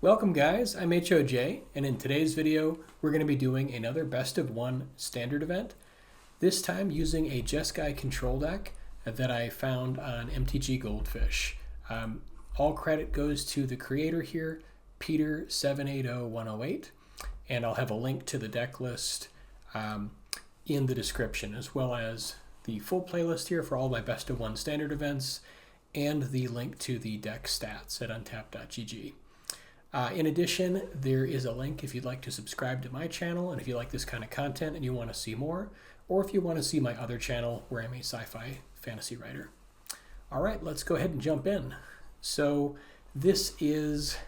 Welcome guys, I'm HOJ, and in today's video we're going to be doing another best of one standard event, this time using a Jeskai Control deck that I found on MTG Goldfish. All credit goes to the creator here, Peter780108, and I'll have a link to the deck list in the description, as well as the full playlist here for all my best of one standard events, and the link to the deck stats at untap.gg. In addition, there is a link if you'd like to subscribe to my channel, and if you like this kind of content and you want to see more, or if you want to see my other channel where I'm a sci-fi fantasy writer. All right, let's go ahead and jump in. So this is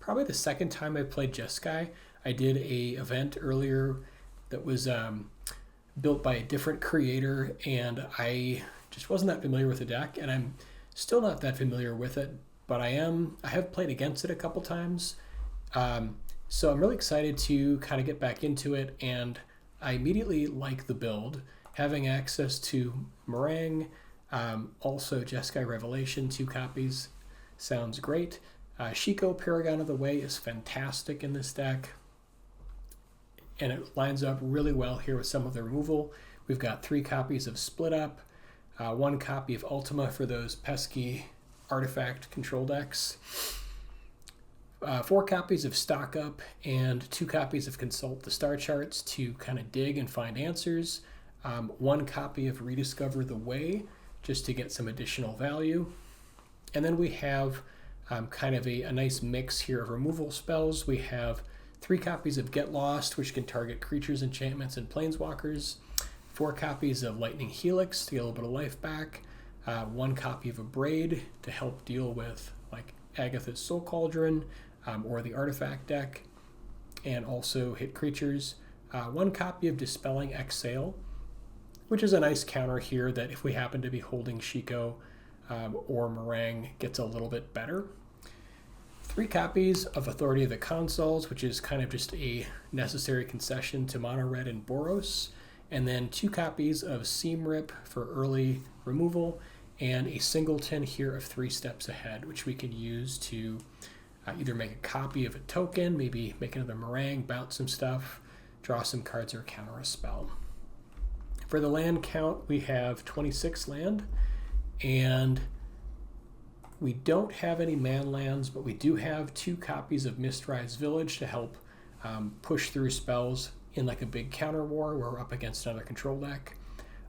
probably the second time I played Jeskai. I did a event earlier that was built by a different creator, and I just wasn't that familiar with the deck, and I'm still not that familiar with it. But I have played against it a couple times, so I'm really excited to kind of get back into it, and I immediately like the build. Having access to Marang, also Jeskai Revelation, 2 copies, sounds great. Shiko, Paragon of the Way is fantastic in this deck, and it lines up really well here with some of the removal. We've got 3 copies of Split Up, 1 copy of Ultima for those pesky artifact control decks, 4 copies of Stock Up, and 2 copies of Consult the Star Charts to kind of dig and find answers, 1 copy of Rediscover the Way just to get some additional value, and then we have kind of a nice mix here of removal spells. We have 3 copies of Get Lost, which can target creatures, enchantments, and planeswalkers, 4 copies of Lightning Helix to get a little bit of life back, 1 copy of Abrade to help deal with like Agatha's Soul Cauldron or the artifact deck, and also hit creatures, 1 copy of Dispelling Exhale, which is a nice counter here that if we happen to be holding Shiko or Marang gets a little bit better. 3 copies of Authority of the Consuls, which is kind of just a necessary concession to Mono Red and Boros, and then 2 copies of Seam Rip for early removal, and a singleton here of 3 steps ahead, which we can use to either make a copy of a token, maybe make another Marang, bounce some stuff, draw some cards, or counter a spell. For the land count, we have 26 land, and we don't have any man lands, but we do have 2 copies of Mistrise Village to help push through spells in like a big counter war where we're up against another control deck.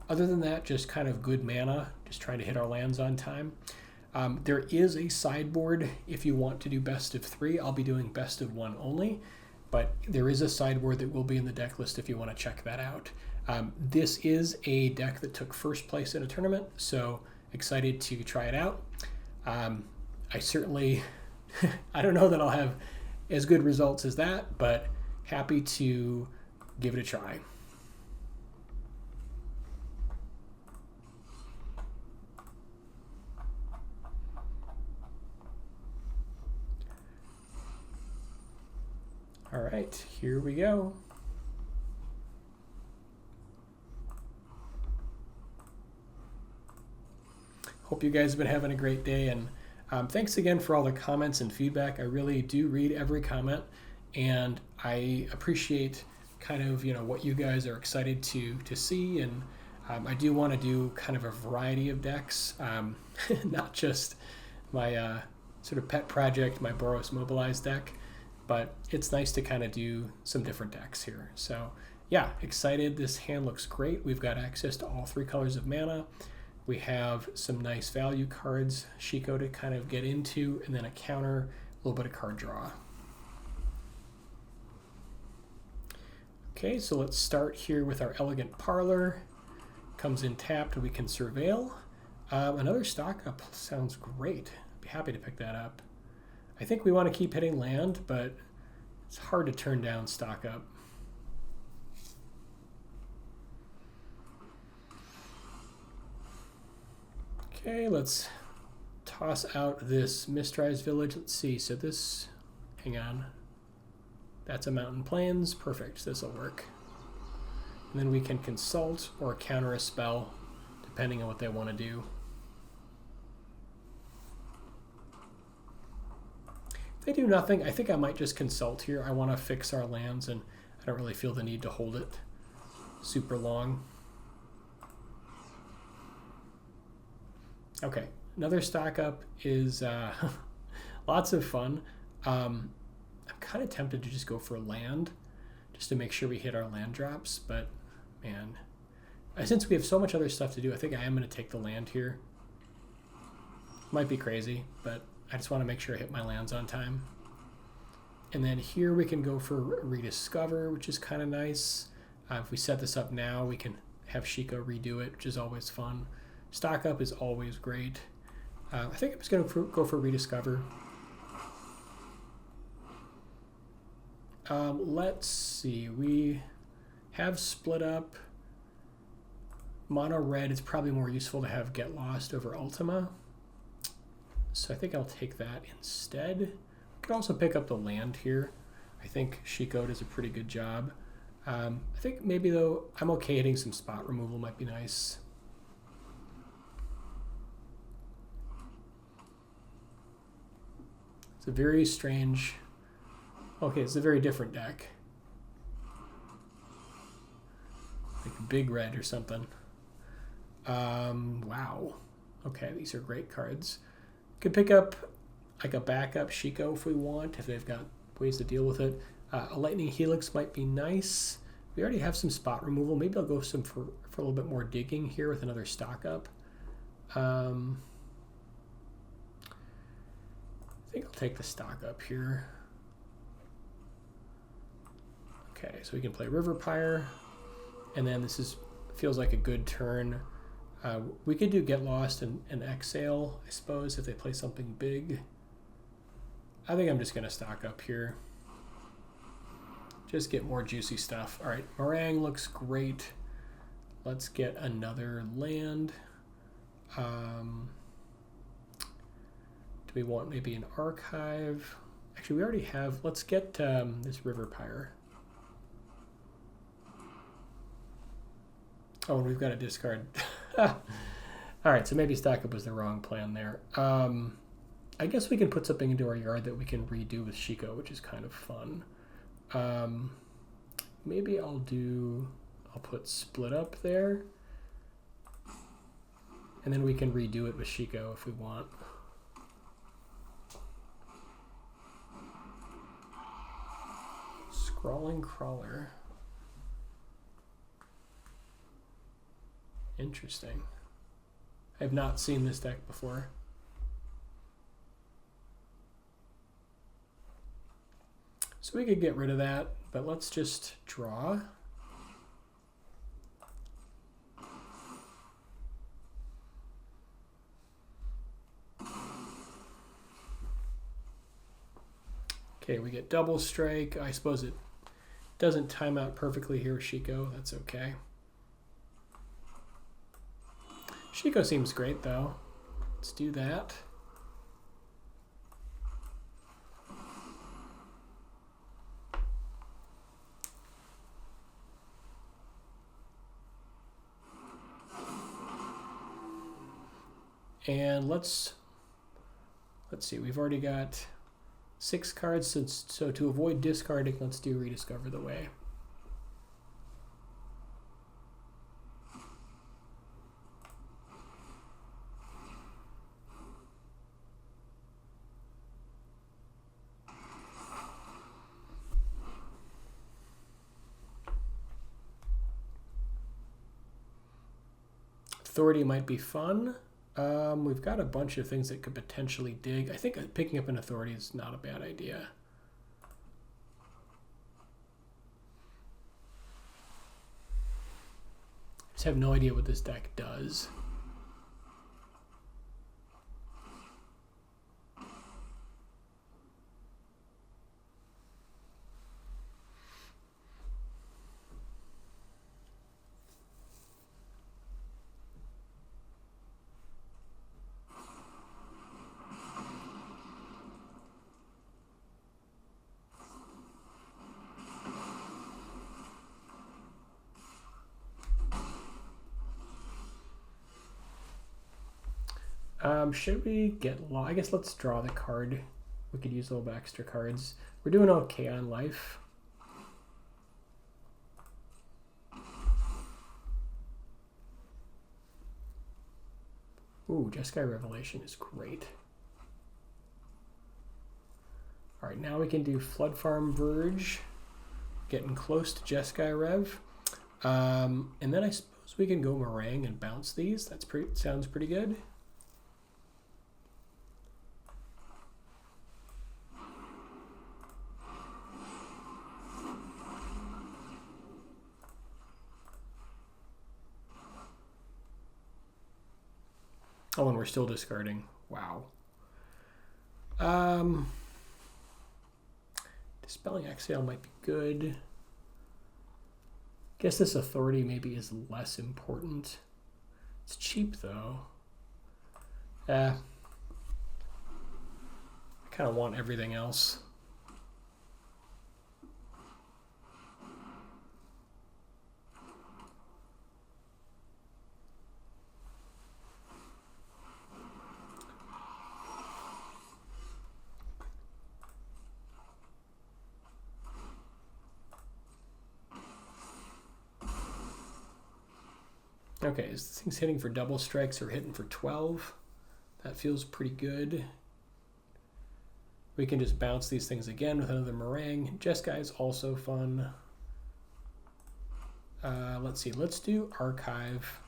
Other than that, just kind of good mana, just trying to hit our lands on time. There is a sideboard if you want to do best of 3. I'll be doing best of 1 only, but there is a sideboard that will be in the deck list if you want to check that out. This is a deck that took first place in a tournament, so excited to try it out. I certainly, I don't know that I'll have as good results as that, but happy to give it a try. All right, here we go. Hope you guys have been having a great day, and thanks again for all the comments and feedback. I really do read every comment, and I appreciate kind of what you guys are excited to see, and I do want to do kind of a variety of decks, not just my sort of pet project, my Boros Mobilized deck. But it's nice to kind of do some different decks here. So yeah, excited. This hand looks great. We've got access to all 3 colors of mana. We have some nice value cards, Shiko to kind of get into, and then a counter, a little bit of card draw. Okay, so let's start here with our Elegant Parlor. Comes in tapped, we can surveil. Another Stock Up sounds great. I'd be happy to pick that up. I think we want to keep hitting land, but it's hard to turn down Stock Up. Okay, let's toss out this Mistrise Village. Let's see, so this, hang on. That's a Mountain Plains, perfect, this will work. And then we can consult or counter a spell, depending on what they want to do. They do nothing. I think I might just consult here. I want to fix our lands, and I don't really feel the need to hold it super long. Okay, another stock up is lots of fun. I'm kind of tempted to just go for land, just to make sure we hit our land drops, but man, since we have so much other stuff to do, I think I am going to take the land here. Might be crazy, but I just want to make sure I hit my lands on time. And then here we can go for Rediscover, which is kind of nice. If we set this up now, we can have Shiko redo it, which is always fun. Stock up is always great. I think I'm just going to go for Rediscover. Let's see. We have split up. Mono red, it's probably more useful to have Get Lost over Ultima. So I think I'll take that instead. We could also pick up the land here. I think Shiko does a pretty good job. I think maybe, though, I'm okay hitting some spot removal might be nice. It's a very strange... Okay, it's a very different deck. Like a big red or something. Wow. Okay, these are great cards. Could pick up like a backup Shiko if we want, if they've got ways to deal with it. A Lightning Helix might be nice. We already have some spot removal. Maybe I'll go some for a little bit more digging here with another stock up. I think I'll take the stock up here. Okay, so we can play Riverpyre, and then this feels like a good turn. We could do Get Lost and Exhale, I suppose, if they play something big. I think I'm just going to stock up here. Just get more juicy stuff. All right, Marang looks great. Let's get another land. Do we want maybe an archive? Actually, we already have. Let's get this Riverpyre. Oh, and we've got a discard. All right, so maybe stock up was the wrong plan there. I guess we can put something into our yard that we can redo with Shiko, which is kind of fun. Maybe I'll put Split Up there. And then we can redo it with Shiko if we want. Scrawling Crawler. Interesting. I have not seen this deck before. So we could get rid of that, but let's just draw. Okay, we get double strike. I suppose it doesn't time out perfectly here with Shiko. That's okay. Shiko seems great, though. Let's do that. And let's see, we've already got 6 cards, so to avoid discarding, let's do Rediscover the Way. Authority might be fun. We've got a bunch of things that could potentially dig. I think picking up an Authority is not a bad idea. I just have no idea what this deck does. Should we get law? I guess let's draw the card We could use a little bit extra cards. We're doing okay on life. Ooh, Jeskai Revelation is great. All right, now we can do Floodfarm Verge. Getting close to Jeskai Rev. And then I suppose we can go Marang and bounce these. That's sounds pretty good. Oh, and we're still discarding. Wow. Dispelling Exhale might be good. Guess this authority maybe is less important. It's cheap though. I kind of want everything else. Okay, is this thing's hitting for double strikes or hitting for 12? That feels pretty good. We can just bounce these things again with another Marang. Jeskai is also fun. Let's see, let's do Archive.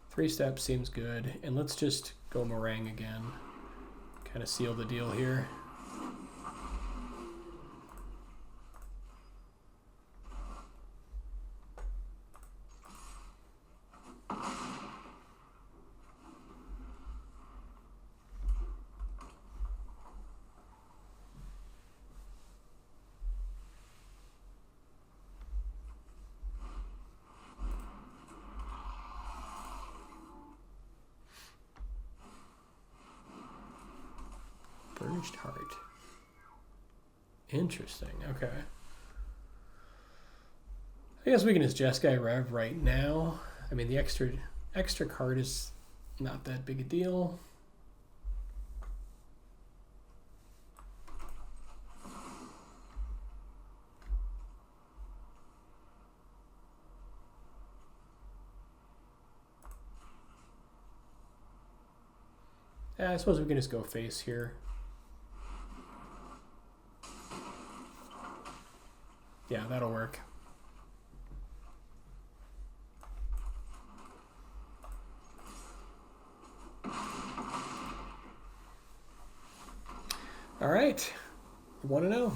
3 steps seems good. And let's just go Marang again. Kind of seal the deal here. Burnished Heart. Interesting. Okay. I guess we can just Jeskai Rev right now. I mean, the extra card is not that big a deal. Yeah, I suppose we can just go face here. Yeah, that'll work. All right, 1-0.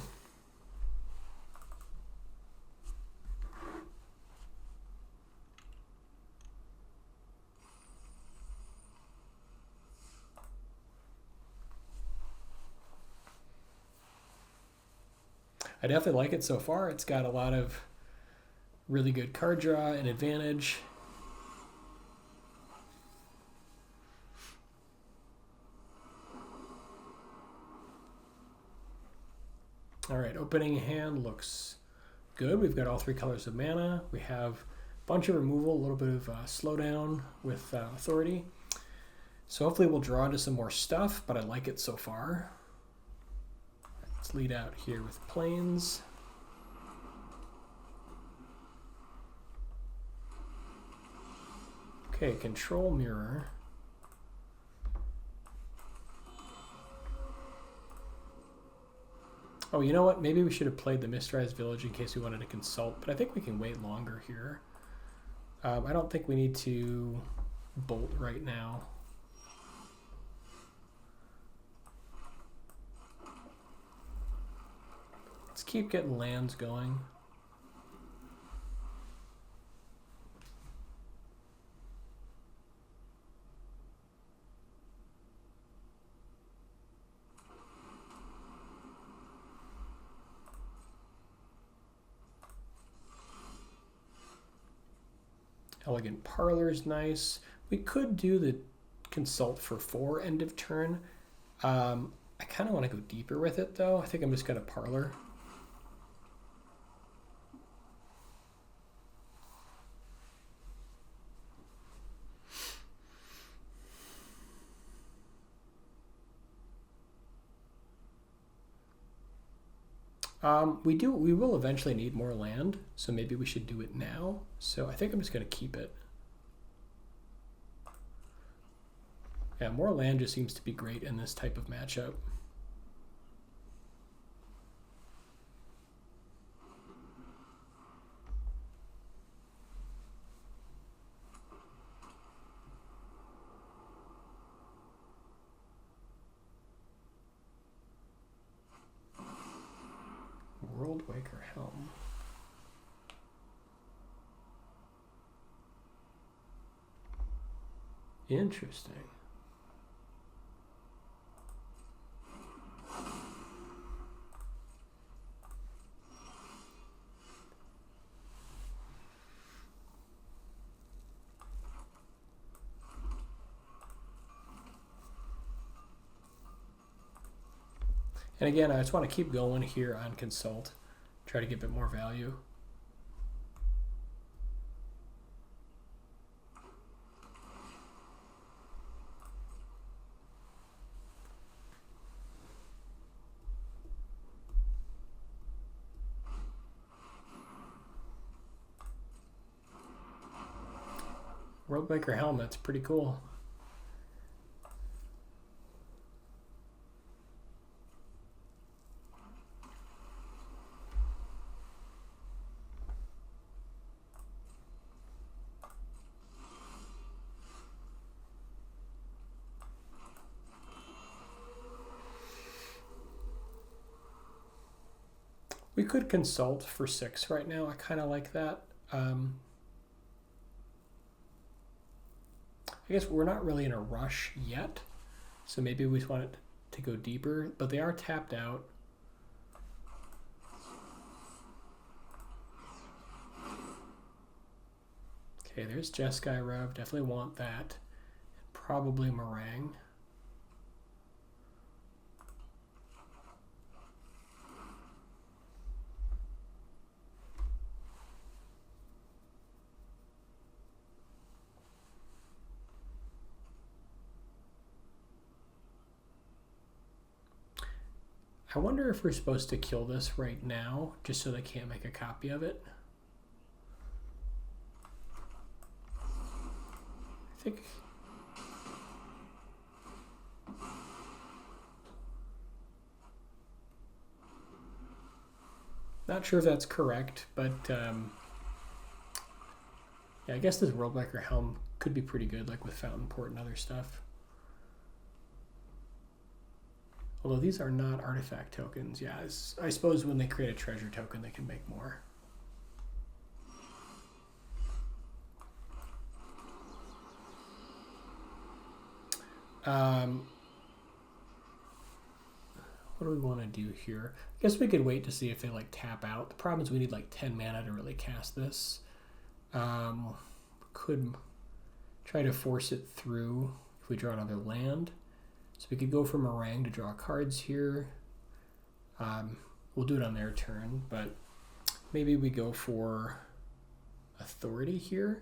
I definitely like it so far. It's got a lot of really good card draw and advantage. All right, opening hand looks good. We've got all 3 colors of mana. We have a bunch of removal, a little bit of slowdown with authority. So hopefully we'll draw into some more stuff, but I like it so far. Let's lead out here with planes. Okay, control mirror. Oh, you know what? Maybe we should have played the Mistrise Village in case we wanted to consult, but I think we can wait longer here. I don't think we need to bolt right now. Let's keep getting lands going. Elegant Parlor is nice. We could do the consult for 4 end of turn. I kind of want to go deeper with it though. I think I'm just going to Parlor. We will eventually need more land, so maybe we should do it now. So I think I'm just going to keep it. Yeah, more land just seems to be great in this type of matchup. Worldwaker Helm. Interesting. And again, I just want to keep going here on Consult. Try to get a bit more value. Worldwaker Helmet's pretty cool. We could Consult for 6 right now. I kind of like that. I guess we're not really in a rush yet, so maybe we just want it to go deeper, but they are tapped out. Okay, there's Jeskai Rev. Definitely want that. Probably Marang. I wonder if we're supposed to kill this right now, just so they can't make a copy of it. I think... Not sure if that's correct, but yeah, I guess this Worldwaker Helm could be pretty good, like with Fountain Port and other stuff. Although these are not artifact tokens. Yeah, I suppose when they create a treasure token, they can make more. What do we want to do here? I guess we could wait to see if they like tap out. The problem is we need like 10 mana to really cast this. Could try to force it through if we draw another land. So we could go for Marang to draw cards here. We'll do it on their turn, but maybe we go for Authority here.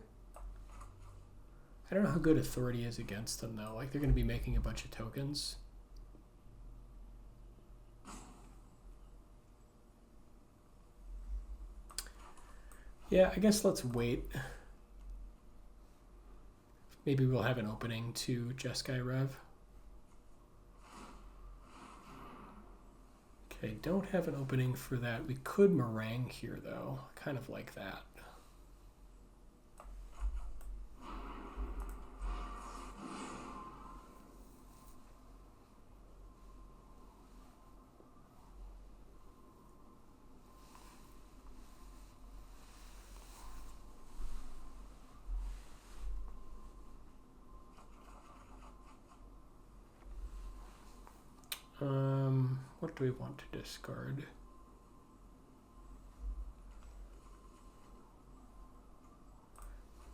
I don't know how good Authority is against them though. Like they're going to be making a bunch of tokens. Yeah, I guess let's wait. Maybe we'll have an opening to Jeskai Rev. Okay, don't have an opening for that. We could Marang here, though. Kind of like that. What do we want to discard?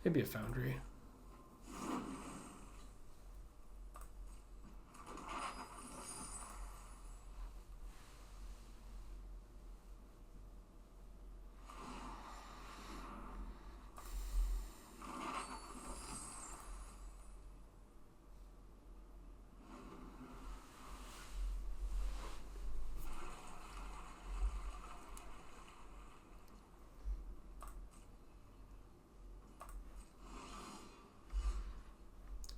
Maybe a Foundry.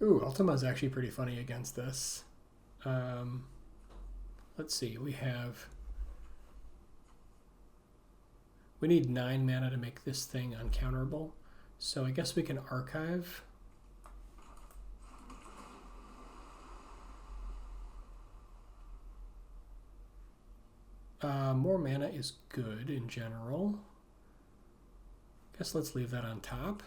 Ooh, Ultima is actually pretty funny against this. Let's see, we need 9 mana to make this thing uncounterable. So I guess we can archive. More mana is good in general. Guess let's leave that on top.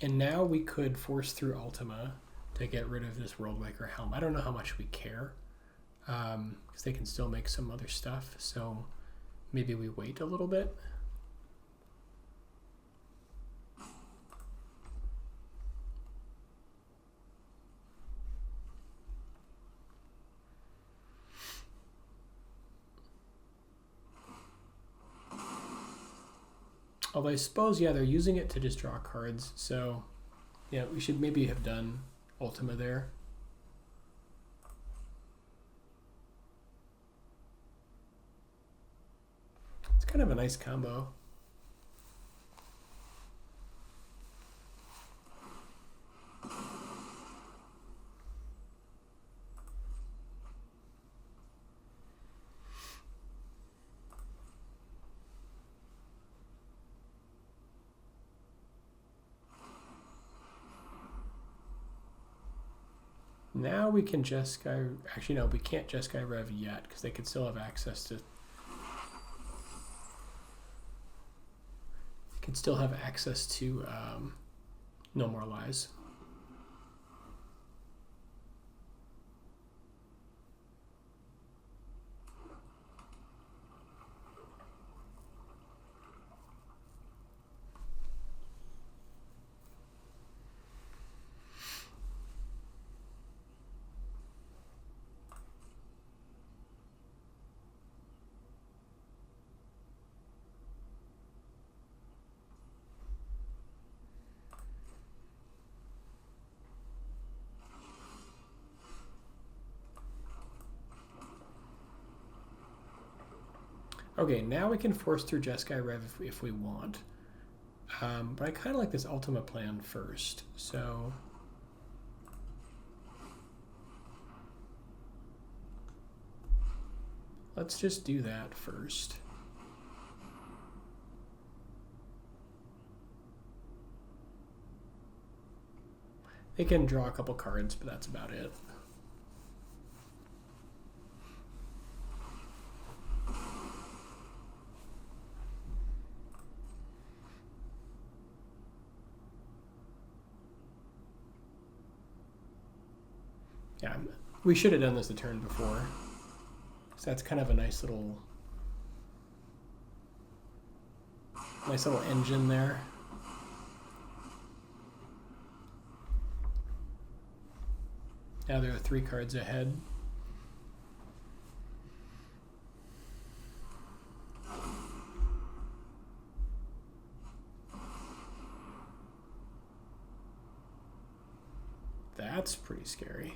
And now we could force through Ultima to get rid of this Worldwaker Helm. I don't know how much we care, because they can still make some other stuff. So maybe we wait a little bit. Although I suppose, yeah, they're using it to just draw cards. So, yeah, we should maybe have done Ultima there. It's kind of a nice combo. Now we can Jeskai, actually no, we can't Jeskai Rev yet because they could still have access to, No More Lies. Okay, now we can force through Jeskai Rev if we want. But I kind of like this Ultima plan first, so... let's just do that first. They can draw a couple cards, but that's about it. Yeah, we should have done this the turn before. So that's kind of a nice little engine there. Now there are 3 cards ahead. That's pretty scary.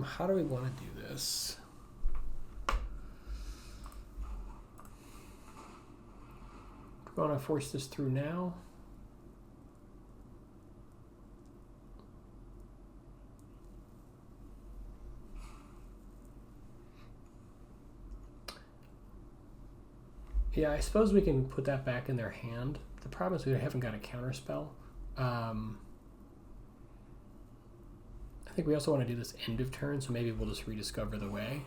How do we want to do this? Do we want to force this through now? Yeah, I suppose we can put that back in their hand. The problem is we haven't got a counterspell. I think we also want to do this end of turn, so maybe we'll just rediscover the way.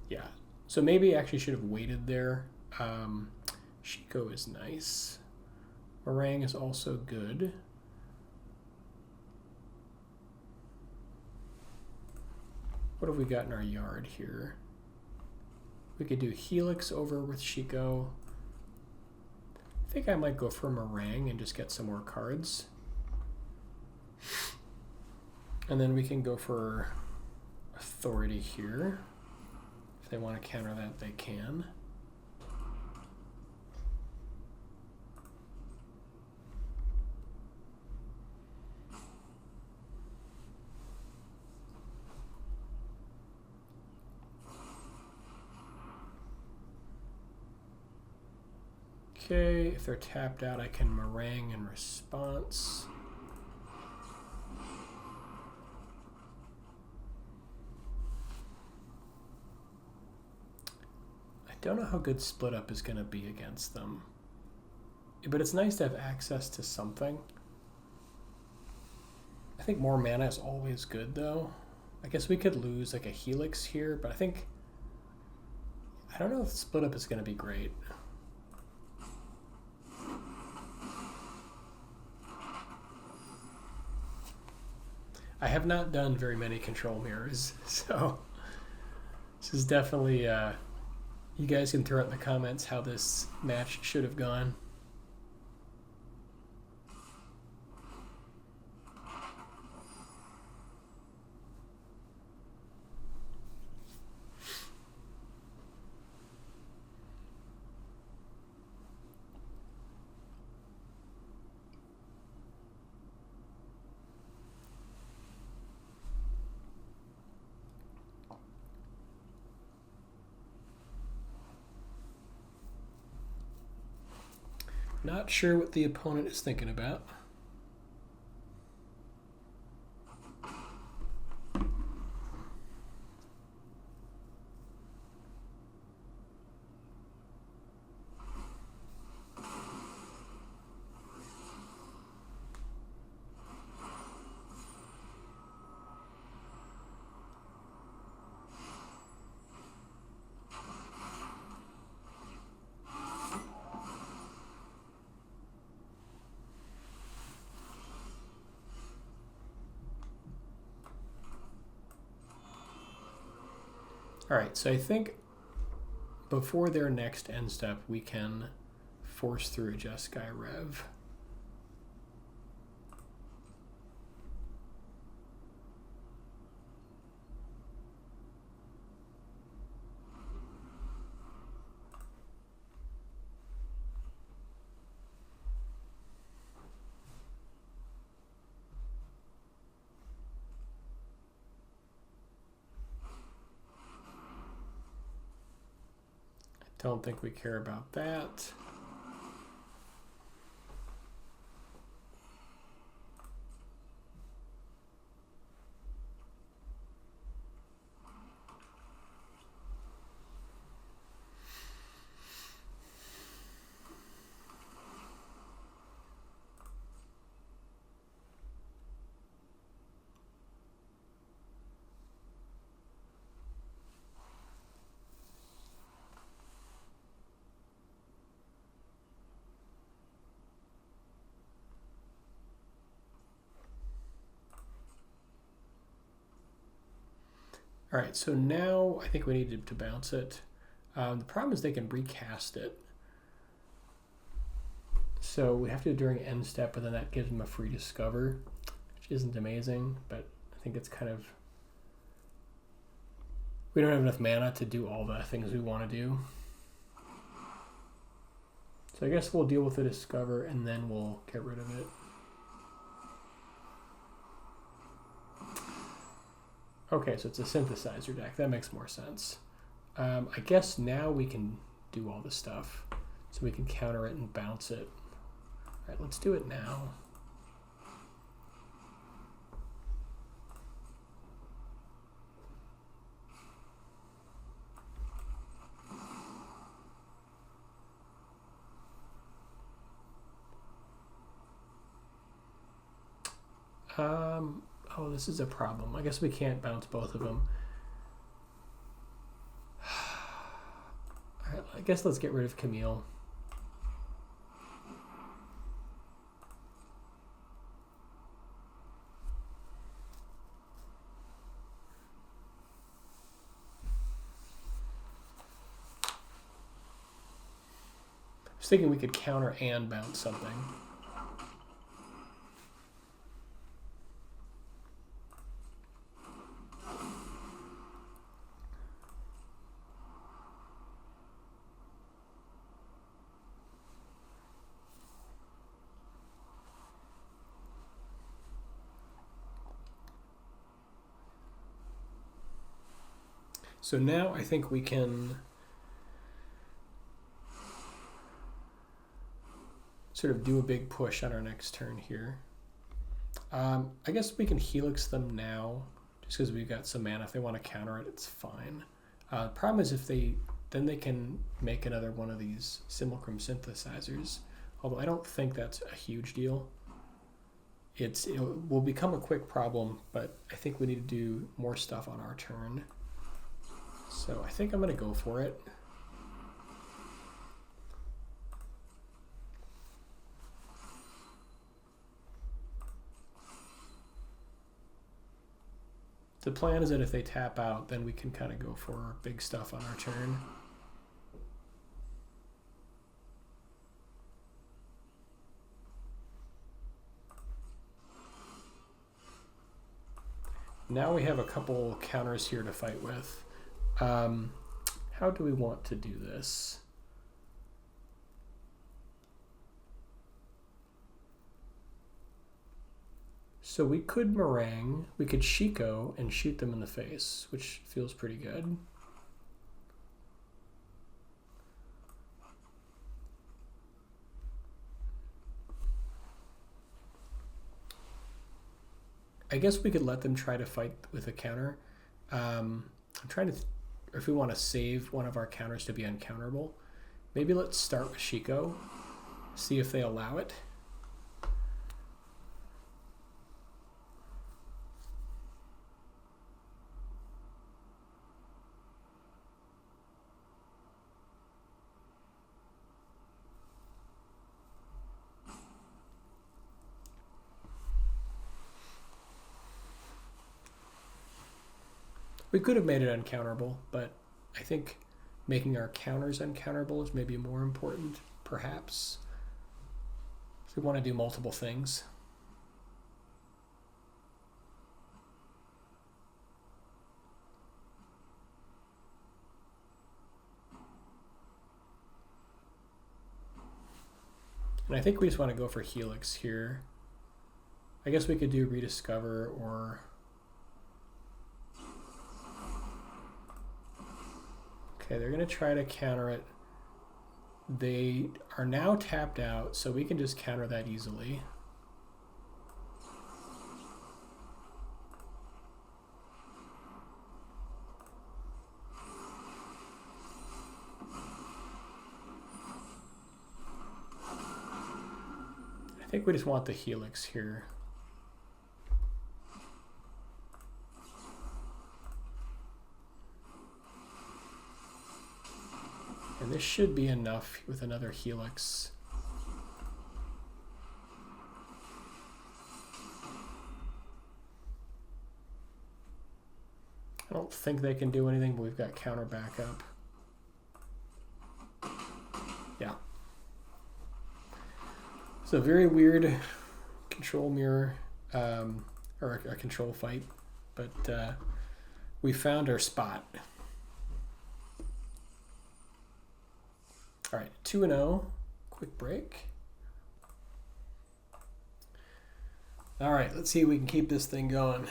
Yeah, so maybe I actually should have waited there. Shiko is nice. Marang is also good. What have we got in our yard here? We could do Helix over with Shiko. I think I might go for Marang and just get some more cards. And then we can go for Authority here. If they want to counter that, they can. Okay, if they're tapped out, I can Marang in response. I don't know how good Split Up is going to be against them. But it's nice to have access to something. I think more mana is always good, though. I guess we could lose like a Helix here, but I don't know if Split Up is going to be great. I have not done very many control mirrors, so this is definitely, you guys can throw out in the comments how this match should have gone. Not sure what the opponent is thinking about. All right, so I think before their next end step, we can force through a Jeskai Rev. Don't think we care about that. All right, so now I think we need to bounce it. The problem is they can recast it. So we have to do it during end step, but then that gives them a free discover, which isn't amazing, but I think it's kind of... We don't have enough mana to do all the things we want to do. So I guess we'll deal with the discover and then we'll get rid of it. Okay, so it's a synthesizer deck. That makes more sense. I guess now we can do all this stuff. So we can counter it and bounce it. All right, let's do it now. Oh, this is a problem. I guess we can't bounce both of them. All right, I guess let's get rid of Camille. was thinking we could counter and bounce something. So now I think we can sort of do a big push on our next turn here. I guess we can Helix them now, just because we've got some mana. If they want to counter it, it's fine. The problem is if then they can make another one of these Simulacrum synthesizers. Although I don't think that's a huge deal. It will become a quick problem, but I think we need to do more stuff on our turn. So I think I'm going to go for it. The plan is that if they tap out, then we can kind of go for big stuff on our turn. Now we have a couple counters here to fight with. How do we want to do this? So we could Marang, we could Shiko and shoot them in the face, which feels pretty good. I guess we could let them try to fight with a counter. I'm trying to, or if we want to save one of our counters to be uncounterable, maybe let's start with Shiko, see if they allow it. We could have made it uncounterable, but I think making our counters uncounterable is maybe more important, perhaps. So we want to do multiple things. And I think we just want to go for Helix here. I guess we could do Rediscover or... Okay, they're going to try to counter it. They are now tapped out, so we can just counter that easily. I think we just want the Helix here. And this should be enough with another Helix. I don't think they can do anything, but we've got counter backup. Yeah. It's a very weird control mirror, or a control fight, but we found our spot. All right, 2-0, quick break. All right, let's see if we can keep this thing going.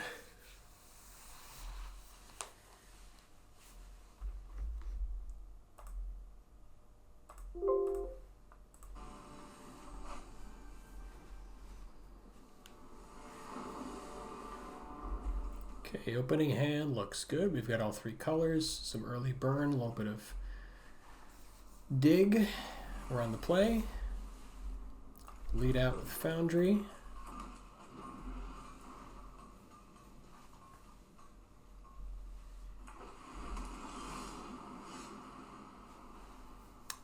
Okay, opening hand looks good. We've got all three colors, some early burn, a little bit of dig. We're on the play. Lead out with Foundry.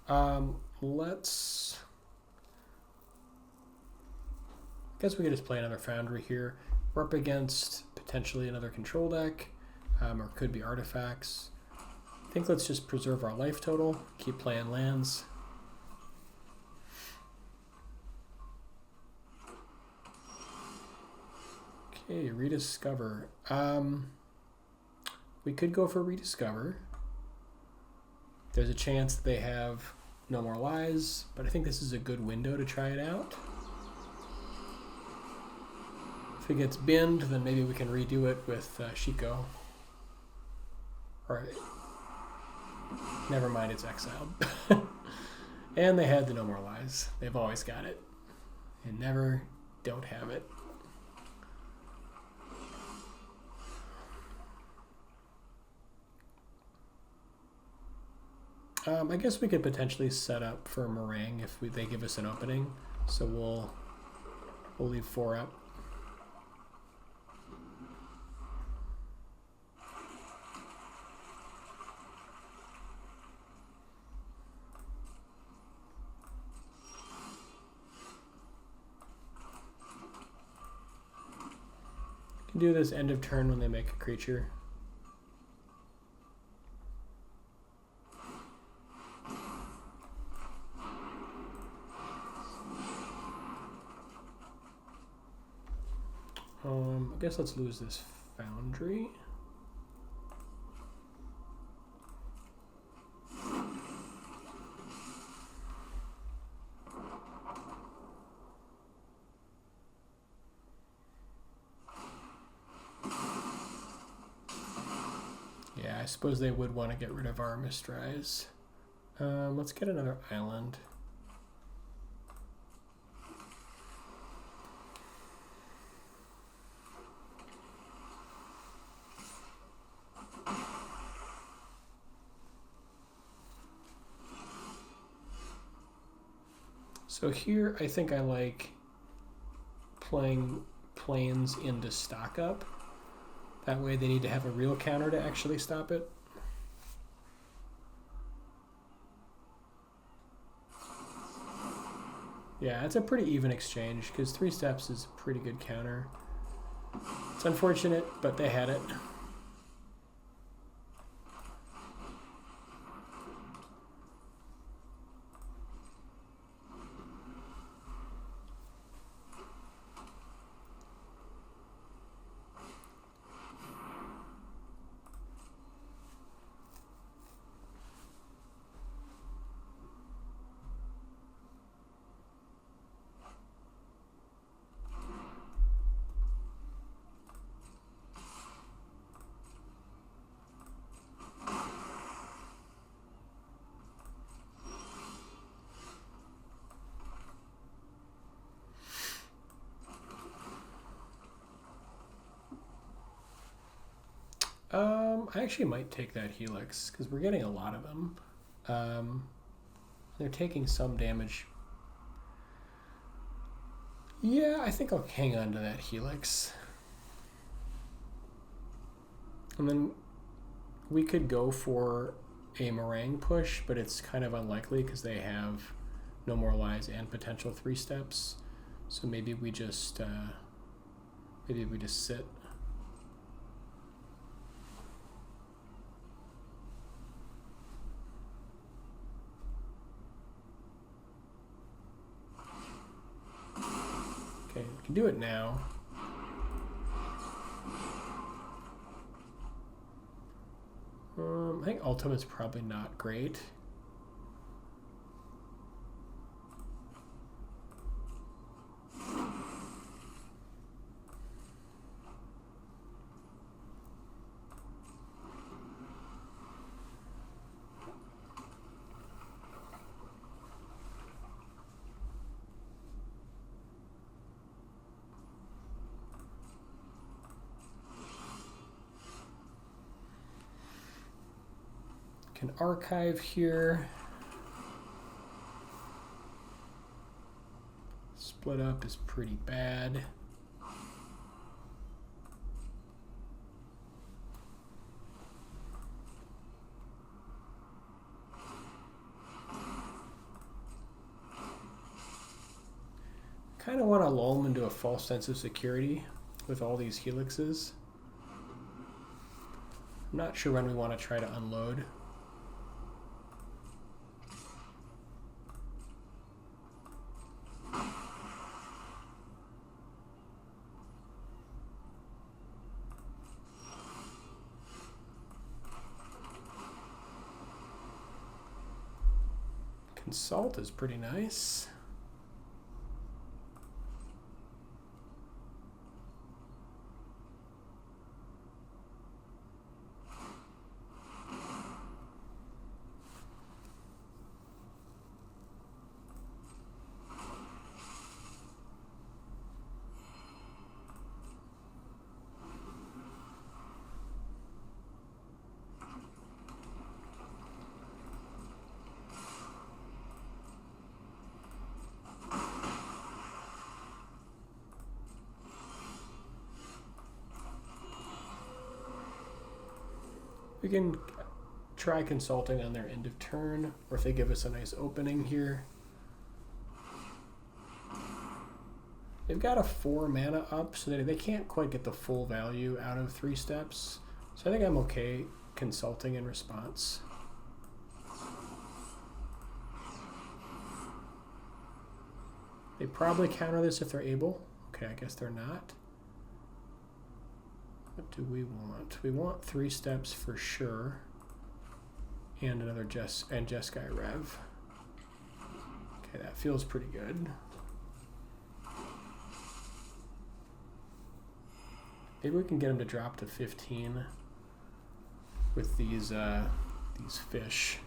I guess we could just play another Foundry here. We're up against potentially another control deck, or could be artifacts. I think let's just preserve our life total, keep playing lands. Okay, Rediscover. We could go for Rediscover. There's a chance that they have No More Lies, but I think this is a good window to try it out. If it gets binned, then maybe we can redo it with Shiko. Or, never mind, it's exiled. And they had the No More Lies. They've always got it. And never don't have it. I guess we could potentially set up for Marang if they give us an opening. So we'll leave 4 up. Can do this end of turn when they make a creature. I guess let's lose this Foundry. Yeah, I suppose they would want to get rid of our Mistrise. Let's get another island. So here, I think I like playing planes into stock up. That way they need to have a real counter to actually stop it. Yeah, it's a pretty even exchange because 3 steps is a pretty good counter. It's unfortunate, but they had it. I actually might take that Helix because we're getting a lot of them. They're taking some damage. Yeah, I think I'll hang on to that Helix. And then we could go for a Marang push, but it's kind of unlikely because they have No More Lies and potential 3 steps. So maybe we just sit. Okay, we can do it now. I think Ultima's probably not great. Can archive here. Split up is pretty bad. Kind of want to lull them into a false sense of security with all these helixes. I'm not sure when we want to try to unload. Consult is pretty nice. We can try consulting on their end of turn, or if they give us a nice opening here. They've got a 4 mana up, so they can't quite get the full value out of 3 steps. So I think I'm okay consulting in response. They probably counter this if they're able. Okay, I guess they're not. What do we want? We want 3 steps for sure. And another Jeskai Rev. Okay, that feels pretty good. Maybe we can get them to drop to 15 with these fish.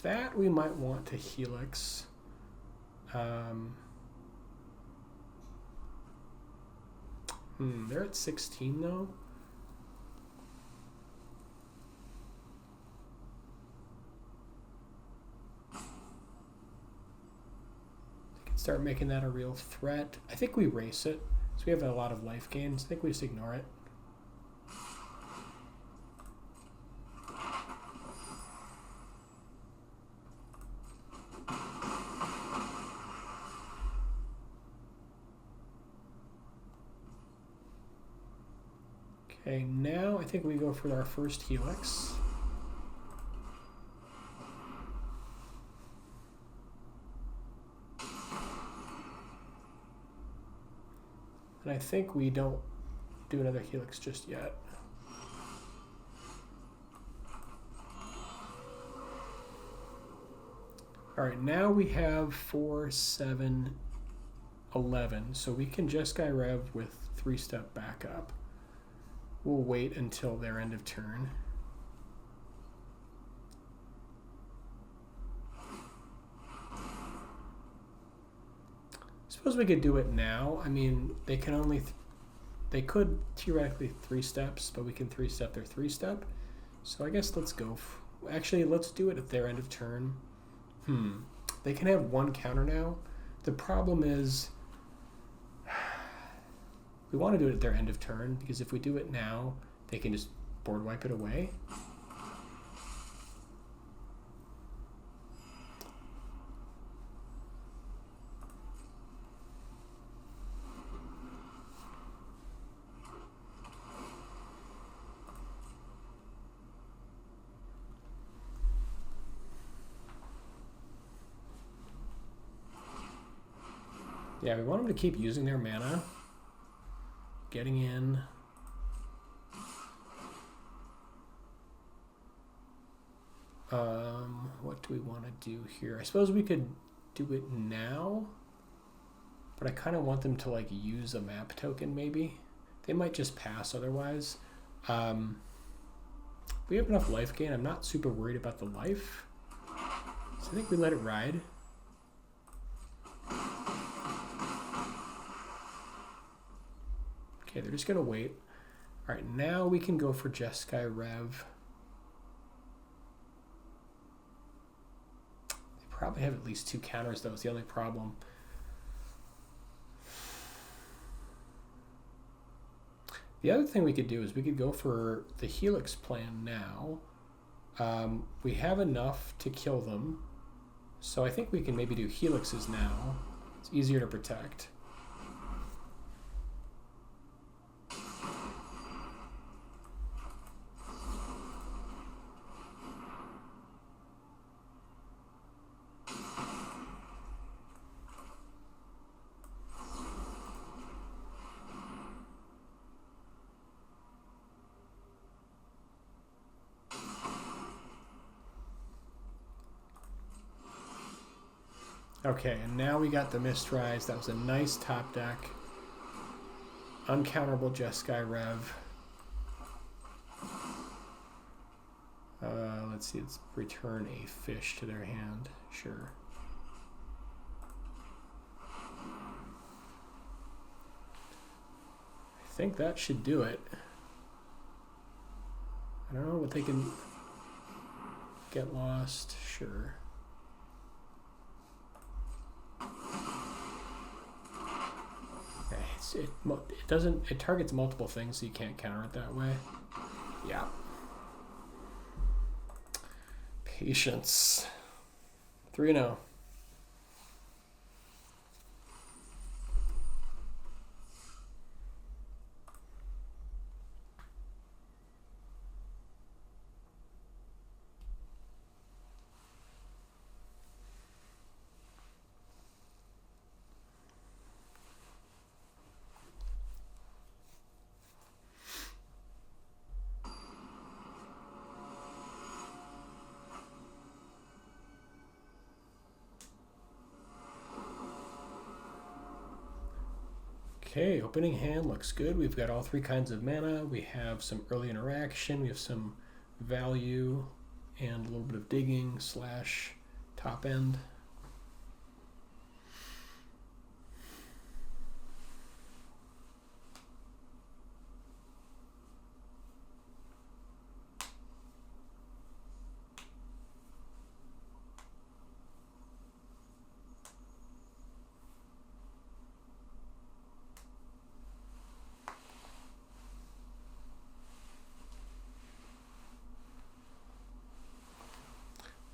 That we might want to Helix. They're at 16 though. They can start making that a real threat. I think we race it. So we have a lot of life gains. I think we just ignore it. Okay, now I think we go for our first Helix. And I think we don't do another Helix just yet. All right, now we have 4, 7, 11. So we can Jeskai Rev with 3-step backup. We'll wait until their end of turn. Suppose we could do it now. I mean, they can only, they could theoretically 3 steps, but we can 3-step their 3-step. So I guess let's go. Actually, let's do it at their end of turn. They can have 1 counter now. The problem is, we want to do it at their end of turn, because if we do it now, they can just board wipe it away. Yeah, we want them to keep using their mana. Getting in. What do we want to do here? I suppose we could do it now, but I kind of want them to like use a map token maybe. They might just pass otherwise. We have enough life gain. I'm not super worried about the life. So I think we let it ride. Okay, they're just going to wait. All right, now we can go for Jeskai Rev. They probably have at least 2 counters, though. It's the only problem. The other thing we could do is we could go for the Helix plan now. We have enough to kill them. So I think we can maybe do Helixes now. It's easier to protect. Okay, and now we got the Mistrise. That was a nice top deck. Uncounterable Jeskai Rev. Let's see, let's return a fish to their hand. Sure. I think that should do it. I don't know what they can get lost. Sure. It targets multiple things, so you can't counter it that way. Yeah. Patience. 3-0. Okay, opening hand looks good. We've got all three kinds of mana. We have some early interaction. We have some value and a little bit of digging / top end.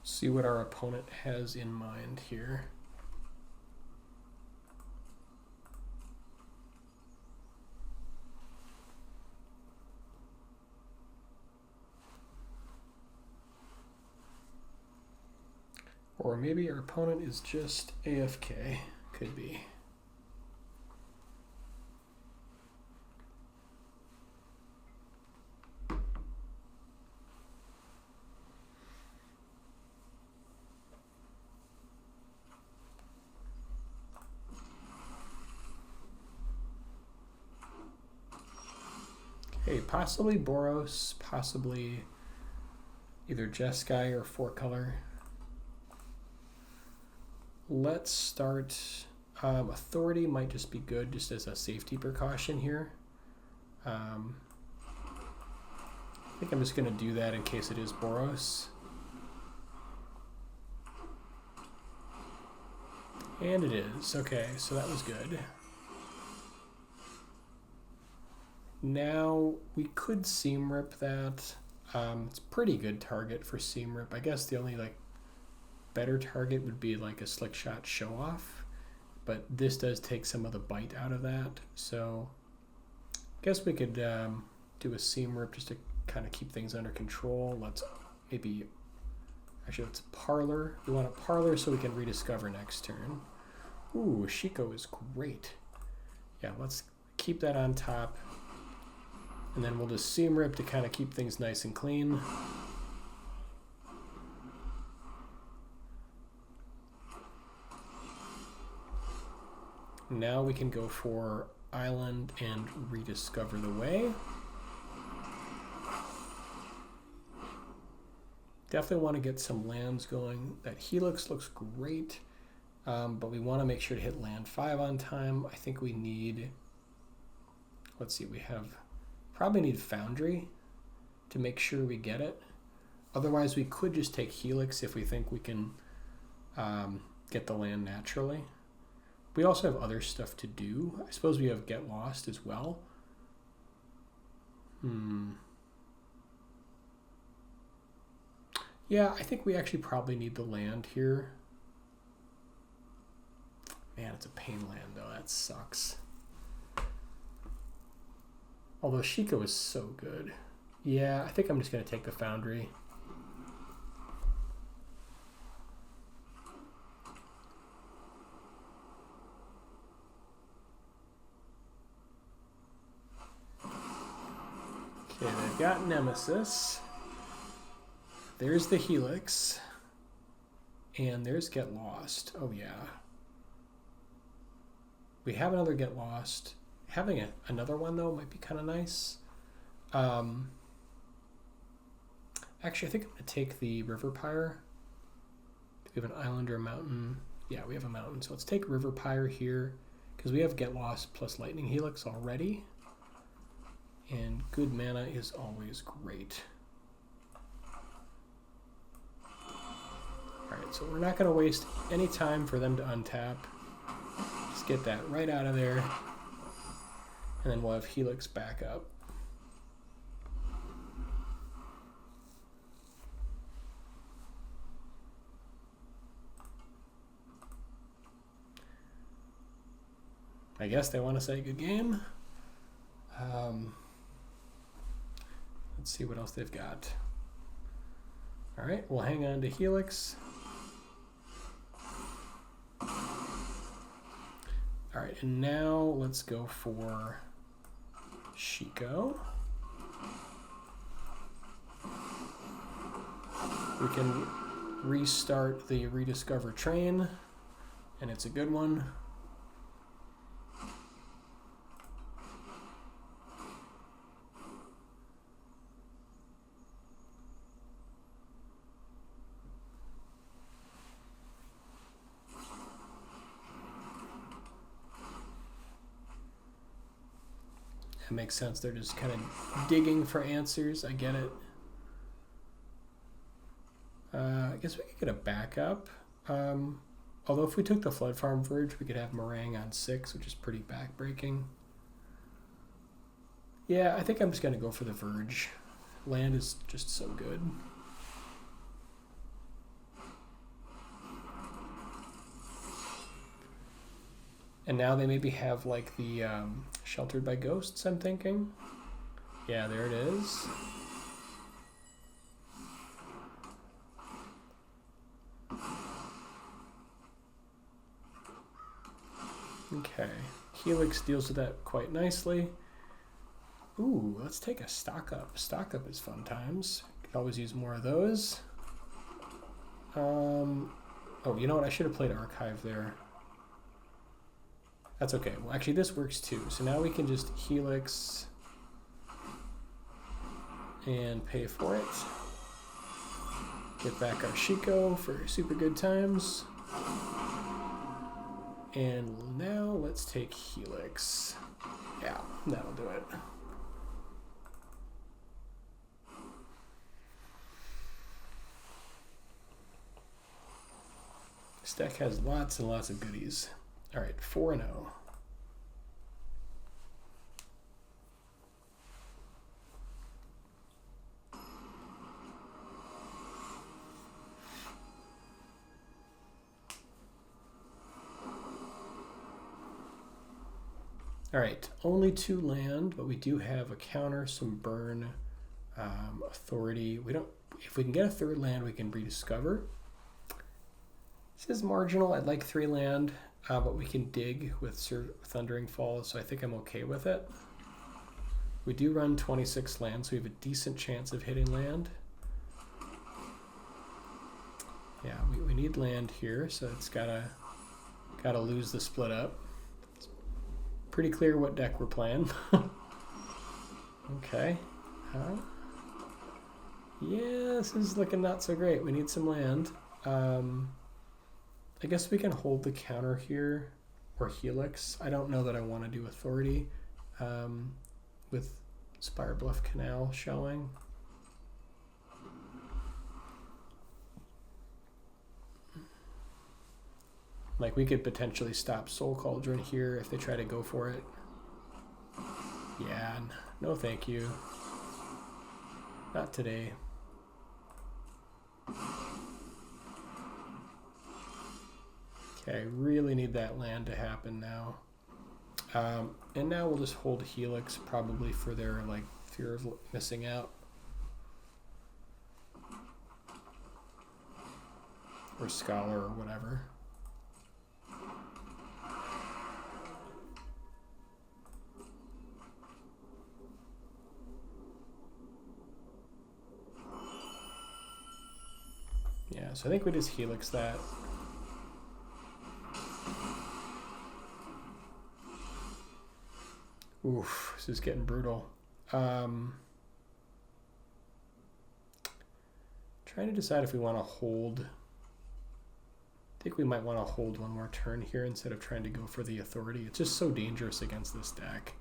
See what our opponent has in mind here. Or maybe our opponent is just AFK. Could be. Okay, possibly Boros, possibly either Jeskai or 4-color. Let's start. Authority might just be good just as a safety precaution here. I think I'm just going to do that in case it is Boros. And it is. Okay, so that was good. Now we could seam rip that. It's a pretty good target for seam rip. I guess the only better target would be like a slick shot show off, but this does take some of the bite out of that. So I guess we could do a seam rip just to kind of keep things under control. Let's parlor. We want a parlor so we can rediscover next turn. Ooh, Shiko is great. Yeah, let's keep that on top. And then we'll just seam rip to kind of keep things nice and clean. Now we can go for Island and Rediscover the Way. Definitely want to get some lands going. That Helix looks great, but we want to make sure to hit land 5 on time. I think we need, let's see, we probably need Foundry to make sure we get it. Otherwise, we could just take Helix if we think we can get the land naturally. We also have other stuff to do. I suppose we have Get Lost as well. Yeah, I think we actually probably need the land here. Man, it's a pain land though. That sucks. Although Shiko is so good. Yeah, I think I'm just going to take the Foundry. Okay, they've got Nemesis. There's the Helix. And there's Get Lost. Oh yeah. We have another Get Lost. Having another one though might be kind of nice. Actually, I think I'm going to take the Riverpyre. Do we have an island or a mountain? Yeah, we have a mountain. So let's take Riverpyre here because we have Get Lost plus Lightning Helix already. And good mana is always great. Alright, so we're not going to waste any time for them to untap. Just get that right out of there. And then we'll have Helix back up. I guess they want to say good game. Let's see what else they've got. All right, we'll hang on to Helix. All right, and now let's go for Shiko. We can restart the Rediscover train, and it's a good one. It makes sense. They're just kind of digging for answers. I get it. I guess we could get a backup. Although if we took the Floodfarm Verge, we could have Marang on 6, which is pretty backbreaking. Yeah, I think I'm just going to go for the Verge. Land is just so good. And now they maybe have like the Sheltered by Ghosts, I'm thinking. Yeah, there it is. Okay, Helix deals with that quite nicely. Ooh, let's take a stock up. Stock up is fun times. Could always use more of those. Oh, you know what? I should have played Archive there. That's okay. Well, actually, this works too. So now we can just Helix and pay for it. Get back our Shiko for super good times. And now let's take Helix. Yeah, that'll do it. This deck has lots and lots of goodies. All right, 4-0. All right, only 2 land, but we do have a counter, some burn, authority. We don't. If we can get a 3rd land, we can rediscover. This is marginal. I'd like 3 land. But we can dig with Thundering Falls, so I think I'm okay with it. We do run 26 land, so we have a decent chance of hitting land. Yeah, we need land here, so it's gotta lose the split up. It's pretty clear what deck we're playing. Okay. Yeah, this is looking not so great. We need some land. I guess we can hold the counter here, or Helix. I don't know that I want to do authority with Spire Bluff Canal showing. Like we could potentially stop Soul Cauldron here if they try to go for it. Yeah, no thank you. Not today. Okay, I really need that land to happen now. And now we'll just hold Helix probably for their like fear of missing out. Or Scholar or whatever. Yeah, Yeah, so I think we just Helix that. Oof, this is getting brutal. Trying to decide if we want to hold. I think we might want to hold one more turn here instead of trying to go for the authority. It's just so dangerous against this deck.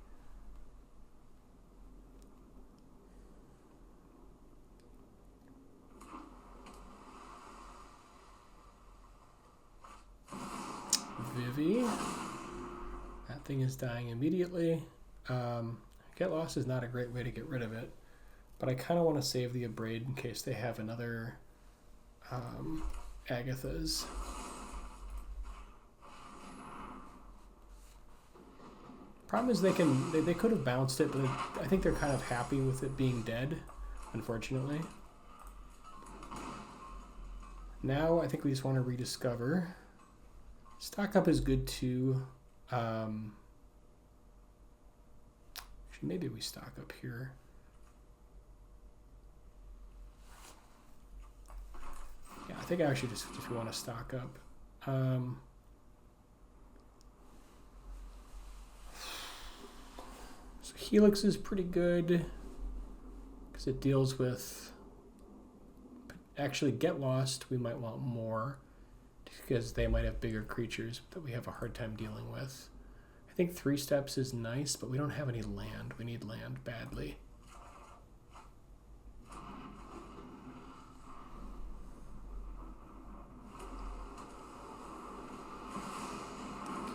Vivi. That thing is dying immediately. Get Lost is not a great way to get rid of it, but I kind of want to save the Abrade in case they have another Agathas. Problem is they could have bounced it, but I think they're kind of happy with it being dead, unfortunately. Now I think we just want to rediscover. Stock up is good too. Actually, maybe we stock up here. Yeah, I think I actually just want to stock up. So Helix is pretty good because it deals with. Actually, Get Lost we might want more because they might have bigger creatures that we have a hard time dealing with. I think 3 steps is nice, but we don't have any land. We need land badly.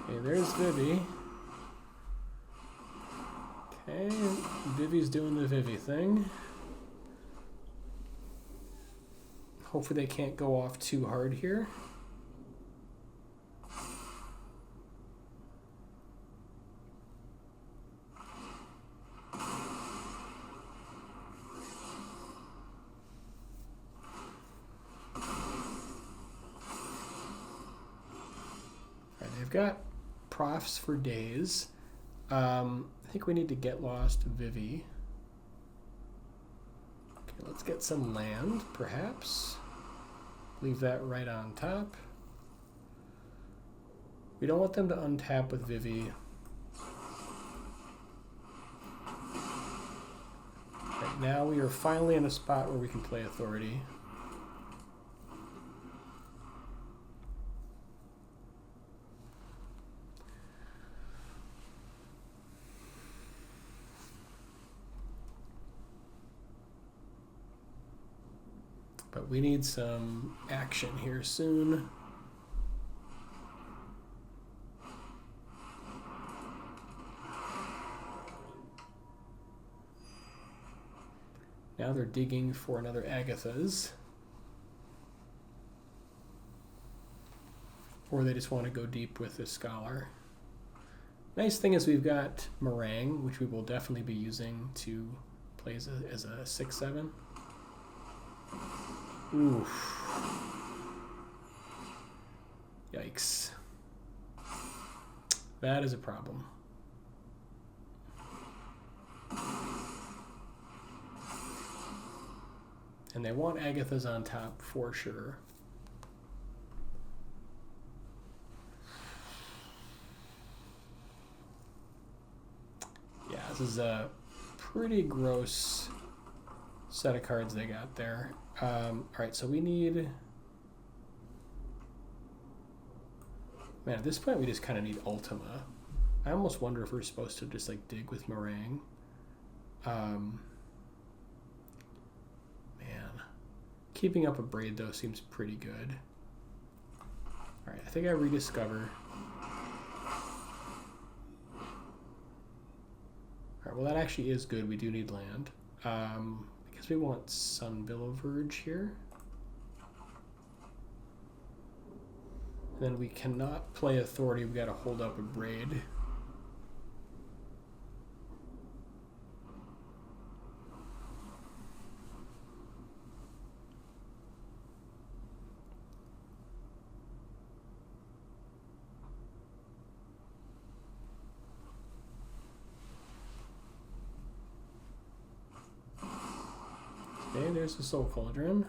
Okay, there's Vivi. Okay, Vivi's doing the Vivi thing. Hopefully they can't go off too hard here. Got profs for days. I think we need to Get Lost Vivi. Okay, let's get some land, perhaps. Leave that right on top. We don't want them to untap with Vivi. Right now we are finally in a spot where we can play Authority. But we need some action here soon. Now they're digging for another Agathas. Or they just want to go deep with this Scholar. Nice thing is we've got Marang, which we will definitely be using to play as a 6/7. Oof. Yikes. That is a problem. And they want Agathas on top for sure. Yeah, this is a pretty gross set of cards they got there. Alright, so we need... Man, at this point we just kind of need Ultima. I almost wonder if we're supposed to just like dig with Marang. Man. Keeping up Abrade though seems pretty good. Alright, I think I rediscover. Alright, well that actually is good. We do need land. Because we want Sunbillow Verge here. And then we cannot play Authority. We've got to hold up Abrade. Okay, there's the Soul Cauldron.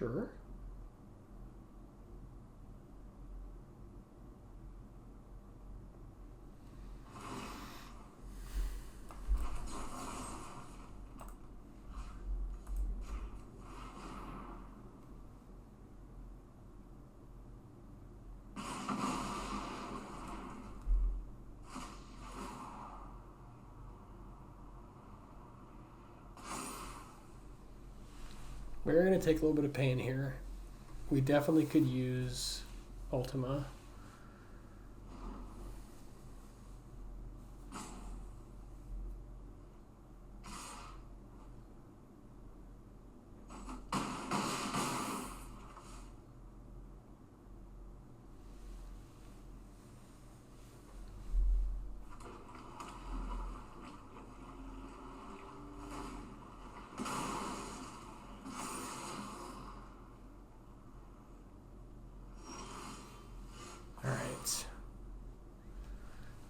Sure. We're going to take a little bit of pain here. We definitely could use Ultima.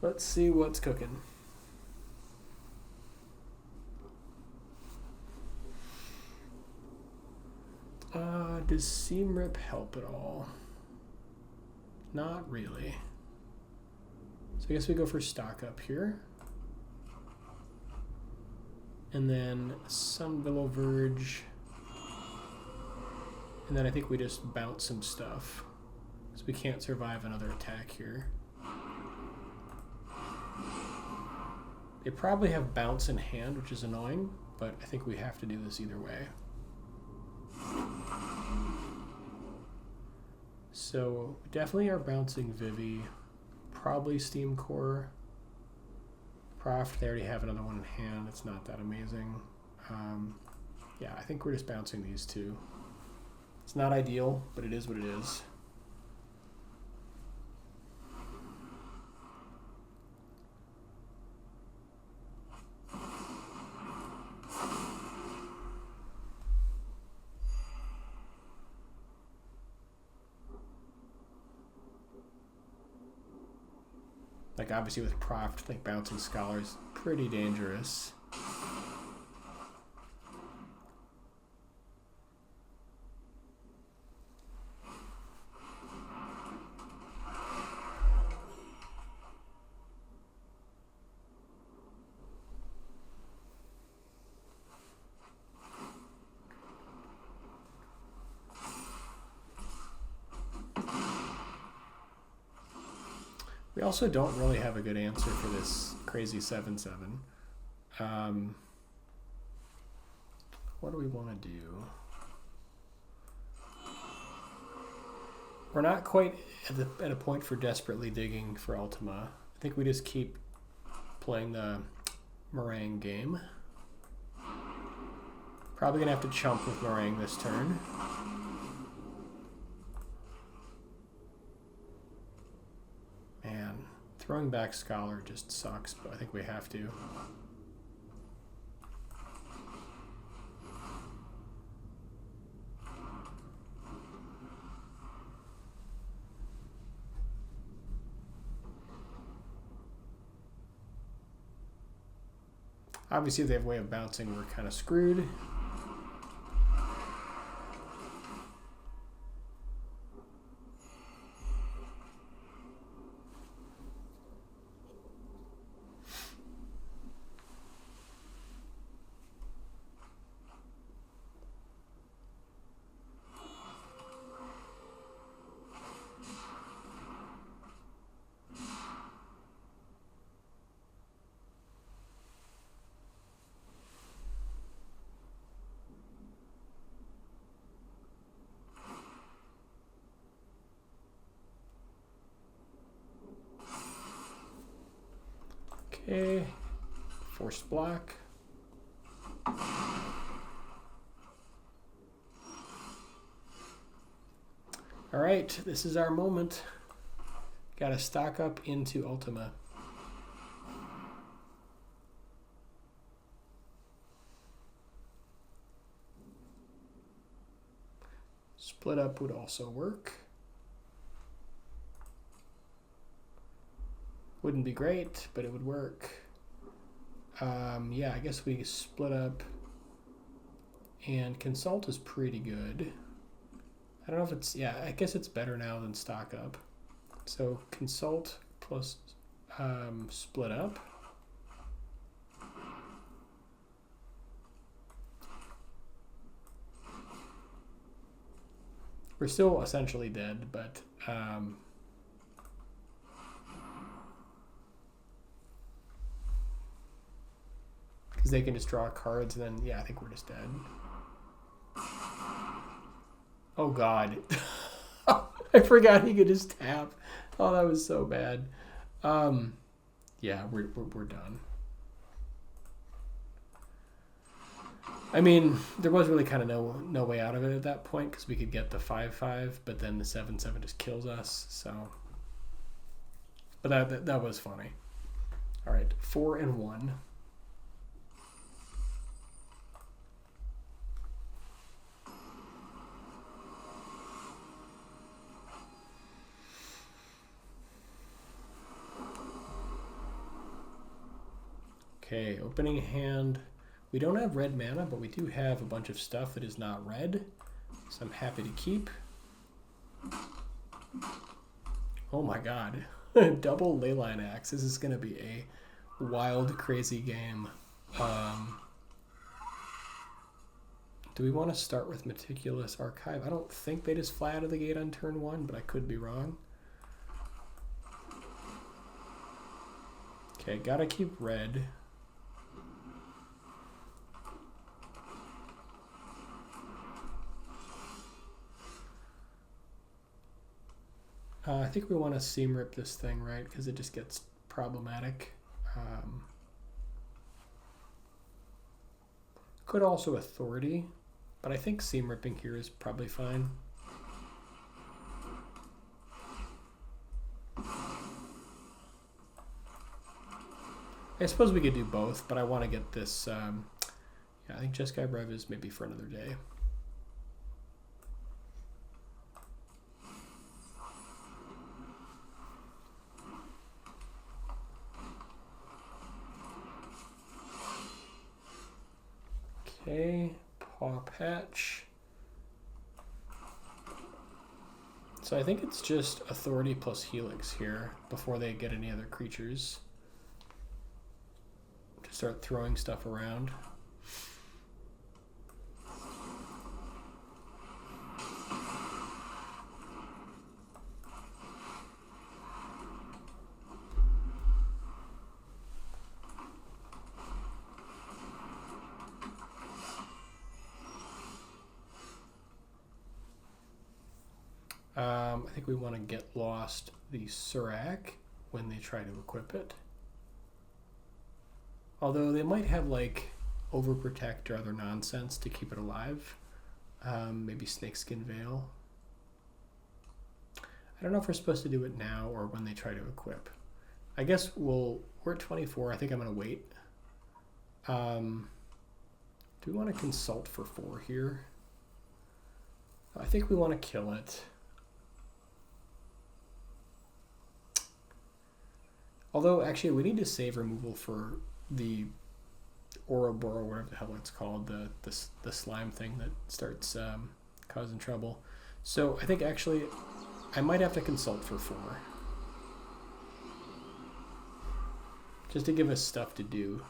Let's see what's cooking. Does Seam Rip help at all? Not really. So I guess we go for stock up here. And then Sunbillow Verge. And then I think we just bounce some stuff. So we can't survive another attack here. They probably have bounce in hand, which is annoying, but I think we have to do this either way. So we definitely are bouncing Vivi, probably Steam Core. Prof, they already have another one in hand. It's not that amazing. Yeah, I think we're just bouncing these two. It's not ideal, but it is what it is. Like obviously with Prof, like bouncing Scholar is pretty dangerous. We also don't really have a good answer for this crazy 7/7. What do we want to do? We're not quite at a point for desperately digging for Ultima. I think we just keep playing the Marang game. Probably going to have to chump with Marang this turn. Man, throwing back Scholar just sucks, but I think we have to. Obviously, if they have a way of bouncing, we're kind of screwed. Okay, forced block. All right, this is our moment. Got to stock up into Ultima. Split up would also work. Wouldn't be great, but it would work. Yeah, I guess we split up. And Consult is pretty good. I don't know if it's, yeah, I guess it's better now than stock up. So consult plus split up. We're still essentially dead, but because they can just draw cards, and then yeah, I think we're just dead. Oh god. I forgot he could just tap. Oh, that was so bad. Yeah, we're done. I mean, there was really kind of no way out of it at that point, because we could get the 5/5, but then the 7/7 just kills us. So, but that was funny. All right, 4 and 1. Okay, opening hand. We don't have red mana, but we do have a bunch of stuff that is not red, so I'm happy to keep. Oh my god. Double Leyline Axe. This is going to be a wild, crazy game. Do we want to start with Meticulous Archive? I don't think they just fly out of the gate on turn 1, but I could be wrong. Okay, gotta keep red. I think we want to seam rip this thing, right? Because it just gets problematic. Could also authority, but I think seam ripping here is probably fine. I suppose we could do both, but I want to get this. Yeah, I think Jeskai Rev is maybe for another day. Okay, Paw Patch. So I think it's just Authority plus Helix here before they get any other creatures to start throwing stuff around. I think we want to get lost the Surak when they try to equip it. Although they might have like Overprotect or other nonsense to keep it alive. Maybe Snakeskin Veil. I don't know if we're supposed to do it now or when they try to equip. I guess we're at 24. I think I'm going to wait. Do we want to consult for 4 here? I think we want to kill it. Although, actually, we need to save removal for the Ouroboros, whatever the hell it's called, the slime thing that starts causing trouble. So I think, actually, I might have to consult for 4. Just to give us stuff to do.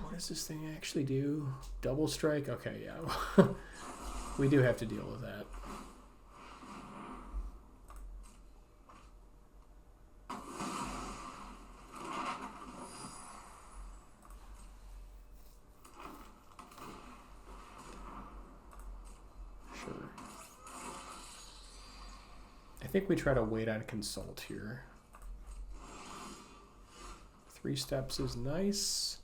What does this thing actually do? Double strike? Okay, yeah. We do have to deal with that. I think we try to wait on consult here. 3 steps is nice.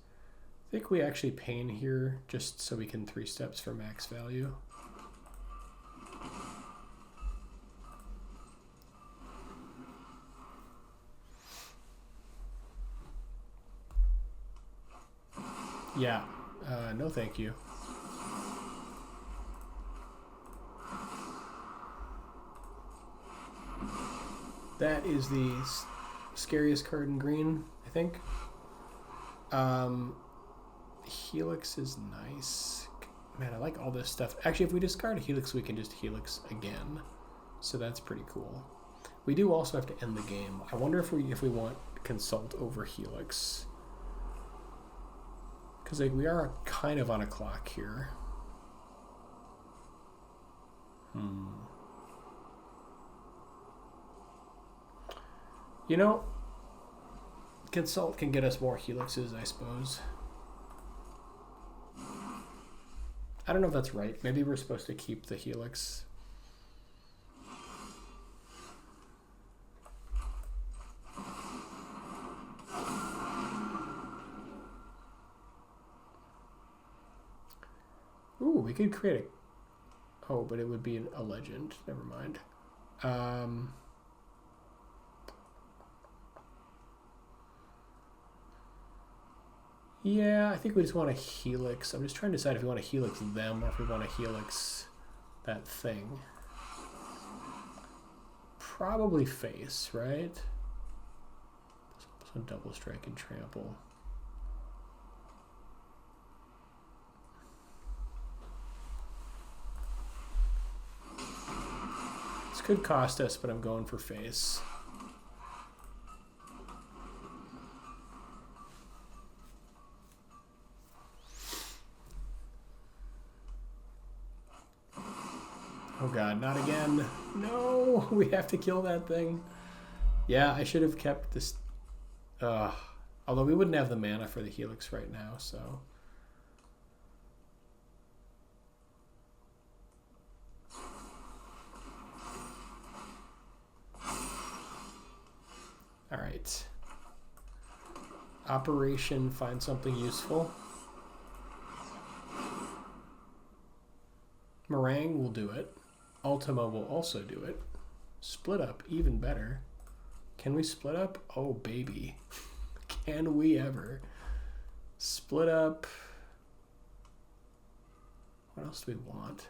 I think we actually pain here just so we can 3 steps for max value. Yeah, no thank you. That is the scariest card in green, I think. Helix is nice. Man, I like all this stuff. Actually, if we discard Helix, we can just Helix again. So that's pretty cool. We do also have to end the game. I wonder if we want Consult over Helix. Because like, we are kind of on a clock here. You know, Consult can get us more Helixes, I suppose. I don't know if that's right. Maybe we're supposed to keep the Helix. Ooh, we could create a... Oh, but it would be a legend. Never mind. Yeah, I think we just want a Helix. I'm just trying to decide if we want to Helix them or if we want to Helix that thing. Probably face, right? So double strike and trample. This could cost us, but I'm going for face. Oh god, not again. No, we have to kill that thing. Yeah, I should have kept this. Although we wouldn't have the mana for the Helix right now, so. All right. Operation, find something useful. Marang will do it. Ultima will also do it. Split up, even better. Can we split up? Oh, baby. Can we ever? Split up. What else do we want?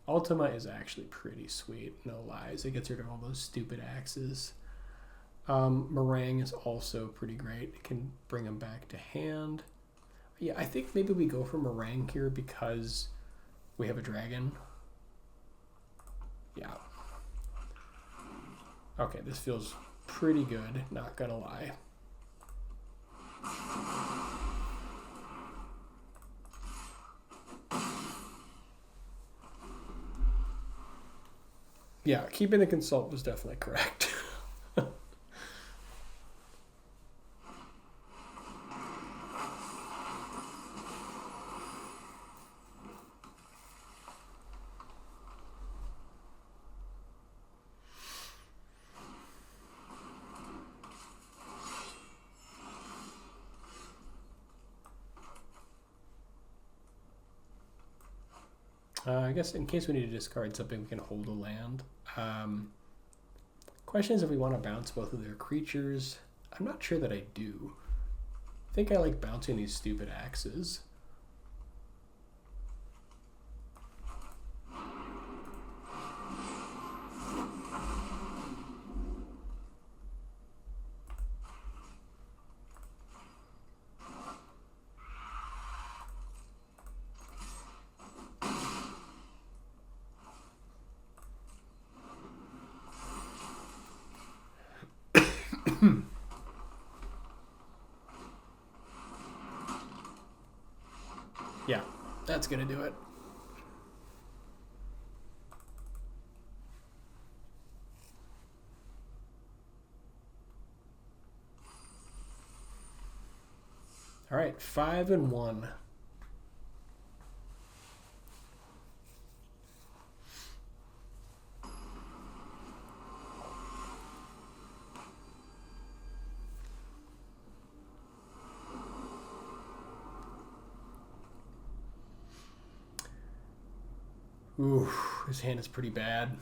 Ultima is actually pretty sweet, no lies. It gets rid of all those stupid axes. Marang is also pretty great. It can bring them back to hand. Yeah, I think maybe we go for Marang here because we have a dragon. Yeah. Okay, this feels pretty good, not gonna lie. Yeah, keeping the Consult was definitely correct. I guess in case we need to discard something, we can hold a land. Question is if we want to bounce both of their creatures. I'm not sure that I do. I think I like bouncing these stupid axes. Yeah, that's gonna do it. All right, 5-1. Ooh, his hand is pretty bad.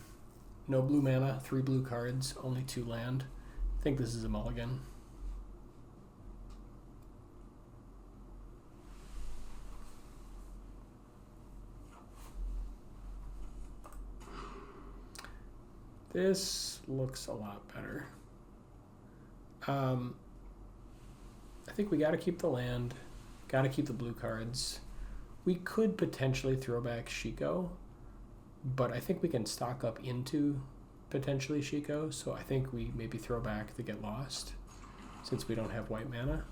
No blue mana, 3 blue cards, only 2 land. I think this is a mulligan. This looks a lot better. I think we gotta keep the land, gotta keep the blue cards. We could potentially throw back Shiko, but I think we can stock up into potentially Shiko, so I think we maybe throw back the Get Lost, since we don't have white mana.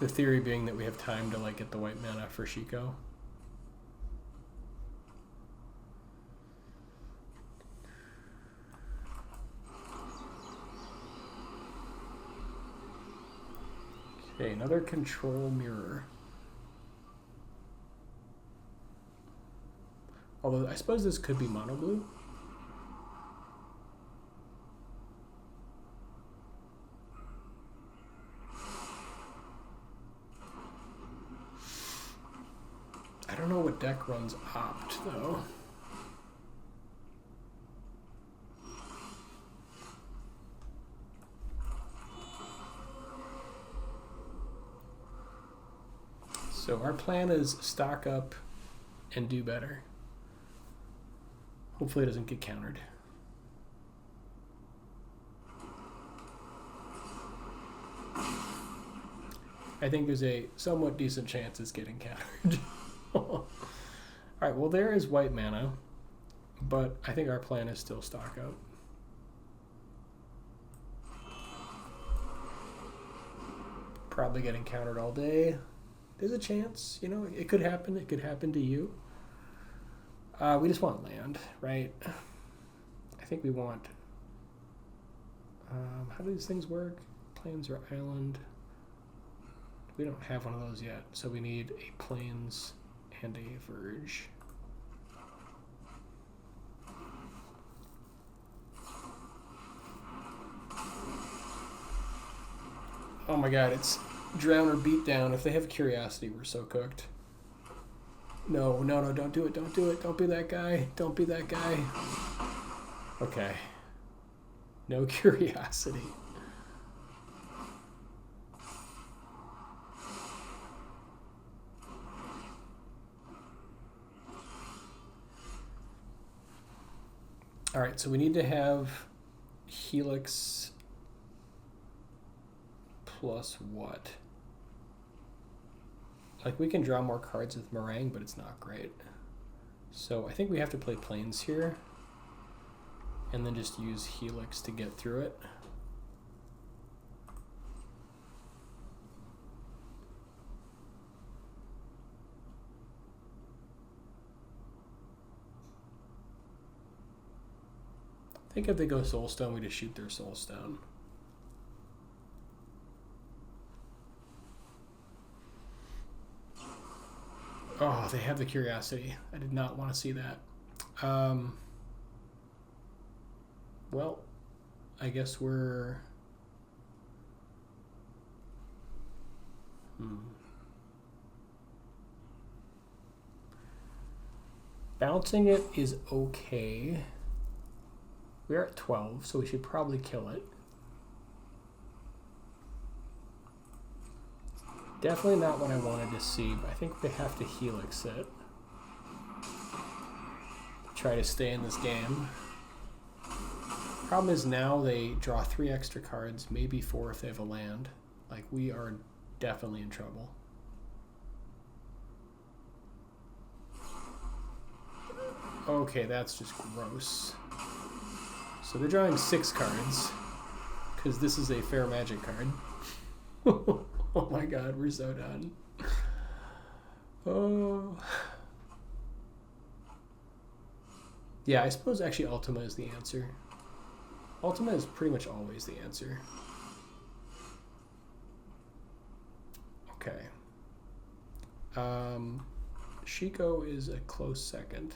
The theory being that we have time to like get the white mana for Shiko. Okay, another control mirror. Although I suppose this could be mono blue. I don't know what deck runs Opt though. So our plan is stock up and do better. Hopefully it doesn't get countered. I think there's a somewhat decent chance it's getting countered. Alright, well there is white mana, but I think our plan is still stock up. Probably getting countered all day. There's a chance, you know, it could happen. It could happen to you. We just want land, right? I think we want... how do these things work? Plains or island? We don't have one of those yet, so we need a plains and a verge. Oh my god, it's drown or beat down. If they have curiosity, we're so cooked. No, no, no, don't do it, don't do it. Don't be that guy. Don't be that guy. Okay. No curiosity. Alright, so we need to have Helix plus what? Like, we can draw more cards with Marang, but it's not great. So I think we have to play Plains here, and then just use Helix to get through it. I think if they go Soulstone, we just shoot their Soulstone. Oh, they have the curiosity. I did not want to see that. Well, I guess we're... Bouncing it is okay. We're at 12, so we should probably kill it. Definitely not what I wanted to see, but I think they have to Helix it. Try to stay in this game. Problem is now they draw 3 extra cards, maybe 4 if they have a land. Like, we are definitely in trouble. Okay, that's just gross. So they're drawing 6 cards, because this is a Fair Magic card. Oh my god, we're so done. Oh. Yeah, I suppose actually Ultima is the answer. Ultima is pretty much always the answer. Okay. Shiko is a close second.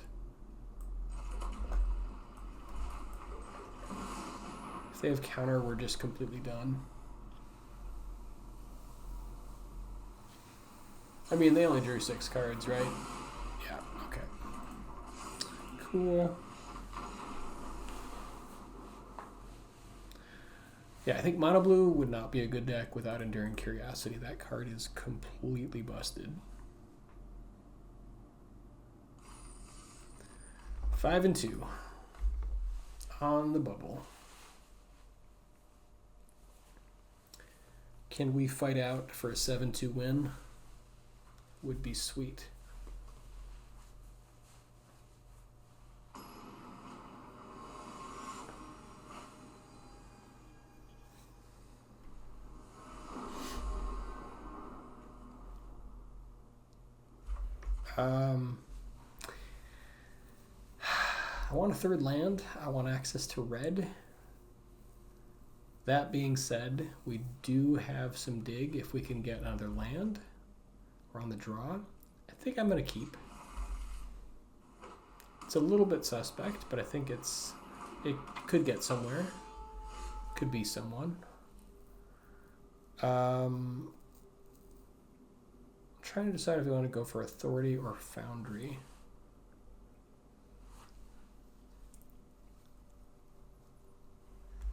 If they have counter, we're just completely done. I mean, they only drew 6 cards, right? Yeah, okay. Cool. Yeah, I think Mono Blue would not be a good deck without Enduring Curiosity. That card is completely busted. 5-2. On the bubble. Can we fight out for a 7-2 win? Would be sweet. I want a third land. I want access to red. That being said, we do have some dig if we can get another land. We're on the draw. I think I'm going to keep. It's a little bit suspect, but I think it could get somewhere. Could be someone. I'm trying to decide if I want to go for Authority or Foundry.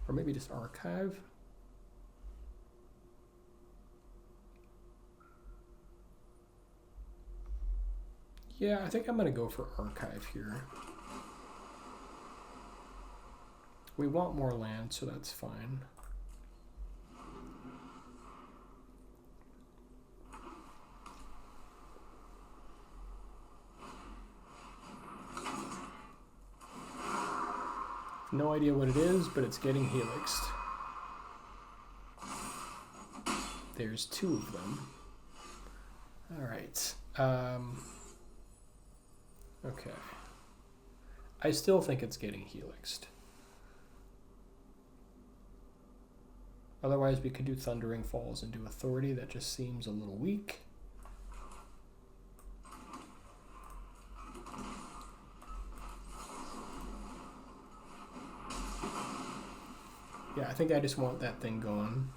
Or maybe just Archive. Yeah, I think I'm going to go for Archive here. We want more land, so that's fine. No idea what it is, but it's getting helixed. There's 2 of them. All right. Okay. I still think it's getting helixed. Otherwise, we could do Thundering Falls and do Authority. That just seems a little weak. Yeah, I think I just want that thing going.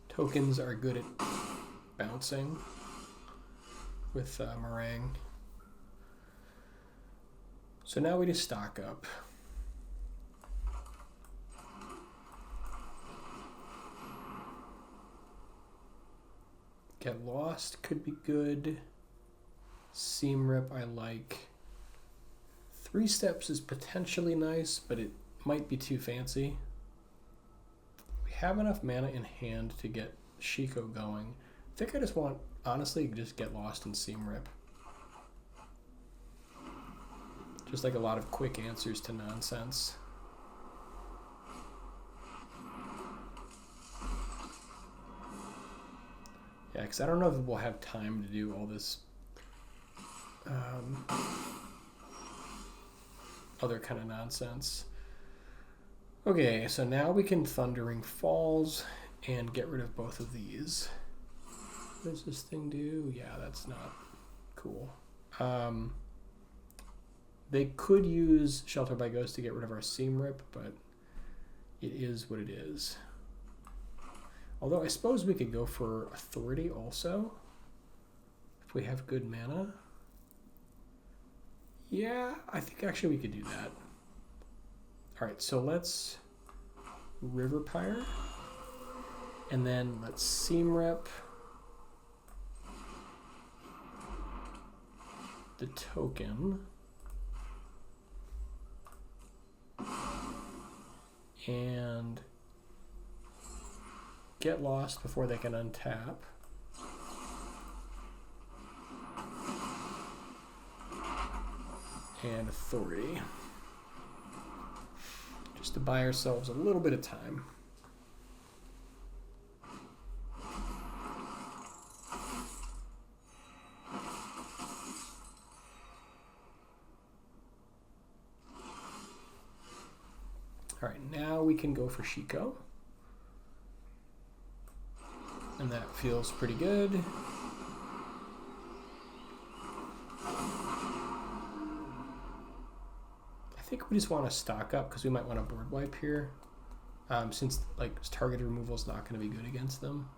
Tokens are good at bouncing with Marang. So now we just stock up. Get Lost could be good. Seam Rip I like. 3 Steps is potentially nice, but it might be too fancy. We have enough mana in hand to get Shiko going. I think I just want, honestly, just Get Lost and Seam Rip. Just like a lot of quick answers to nonsense. Yeah, because I don't know if we'll have time to do all this other kind of nonsense. Okay, so now we can Thundering Falls and get rid of both of these. What does this thing do? Yeah, that's not cool. They could use Shelter by Ghost to get rid of our Seam Rip, but it is what it is. Although I suppose we could go for Authority also, if we have good mana. Yeah, I think actually we could do that. Alright, so let's Riverpyre, and then let's Seam Rip the token, and Get Lost before they can untap. And Authority. Just to buy ourselves a little bit of time. Alright, now we can go for Shiko. And that feels pretty good. I think we just want to stock up because we might want to board wipe here. Since like target removal is not going to be good against them.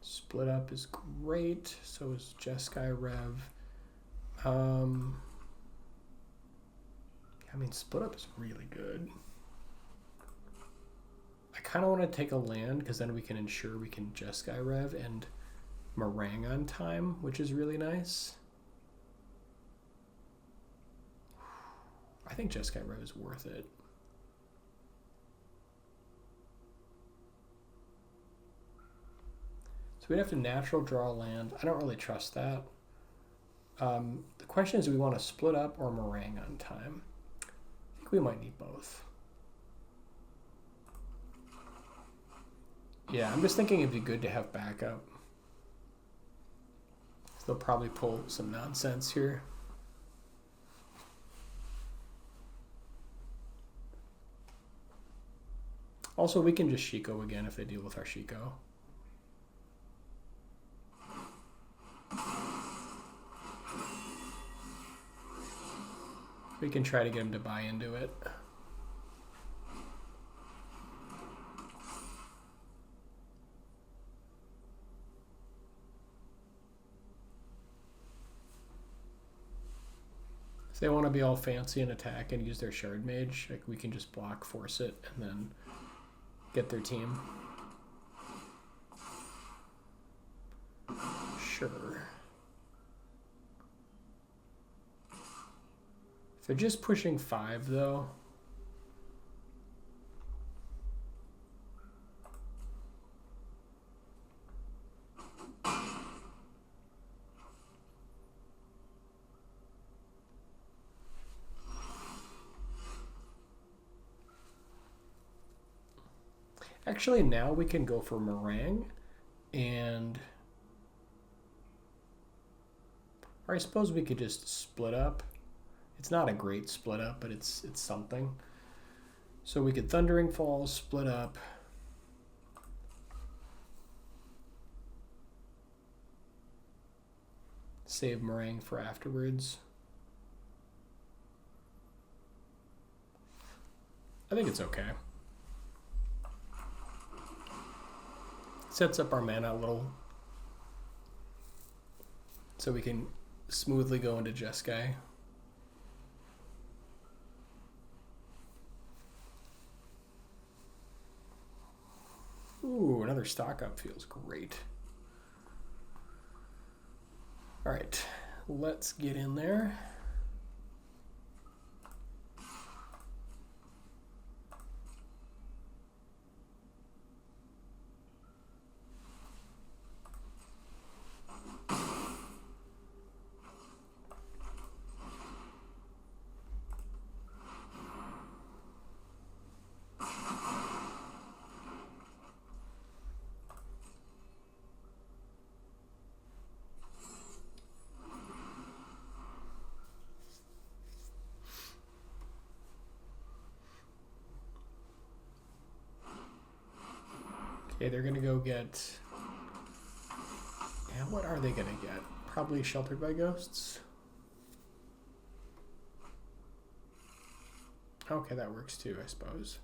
Split up is great. So is Jeskai Rev. I mean, split up is really good. kind of want to take a land because then we can ensure we can Jeskai Rev and Marang on time, which is really nice. I think Jeskai Rev is worth it. So we'd have to natural draw land. I don't really trust that. The question is, do we want to split up or Marang on time? I think we might need both. Yeah, I'm just thinking it'd be good to have backup. So they'll probably pull some nonsense here. Also, we can just Shiko again if they deal with our Shiko. We can try to get him to buy into it. If they want to be all fancy and attack and use their Shard Mage, like we can just block, force it, and then get their team. Sure. If they're just pushing 5 though, actually now we can go for Marang, and or I suppose we could just split up. It's not a great split up, but it's something. So we could Thundering Falls, split up. Save Marang for afterwards. I think it's okay. Sets up our mana a little so we can smoothly go into Jeskai. Ooh, another stock up feels great. All right, let's get in there. Okay, they're gonna go get, yeah, what are they gonna get? Probably Sheltered by Ghosts. Okay, that works too, I suppose.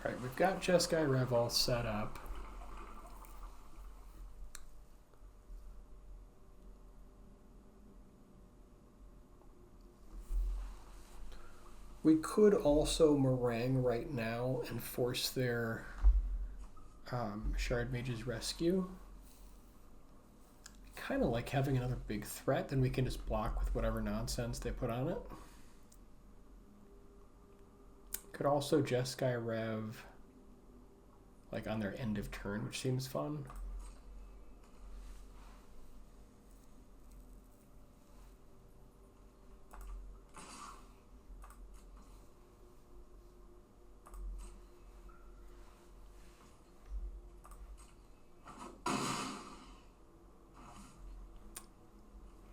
Alright, we've got Jeskai Rev all set up. We could also Marang right now and force their Shard Mage's Rescue. Kind of like having another big threat, then we can just block with whatever nonsense they put on it. Could also Jeskai Rev like on their end of turn, which seems fun.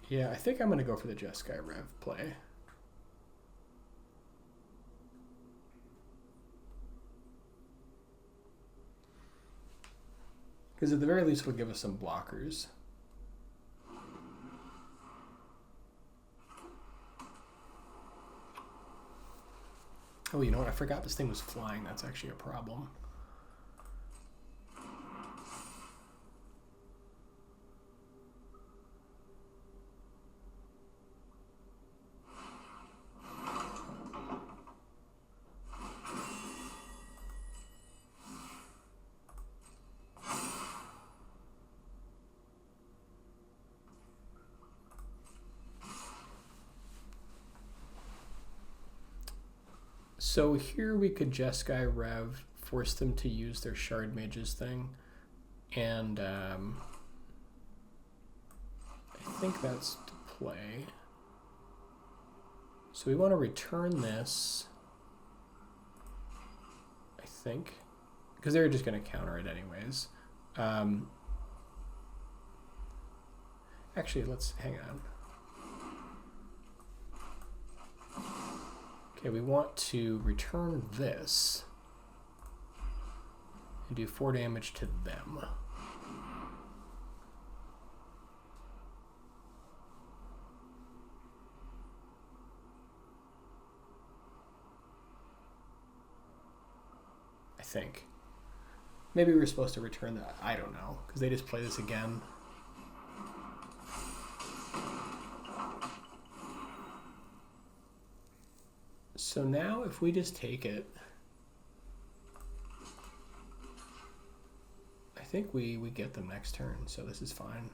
Yeah, I think I'm going to go for the Jeskai Rev play. Because at the very least, it'll give us some blockers. Oh, you know what? I forgot this thing was flying. That's actually a problem. So here we could Jeskai Rev, force them to use their Shard Mages thing, and I think that's to play. So we want to return this, I think, because they're just going to counter it anyways. Actually, let's hang on. Okay, we want to return this and do 4 damage to them. I think. Maybe we were supposed to return that. I don't know, because they just play this again. So now if we just take it, I think we get them next turn, so this is fine.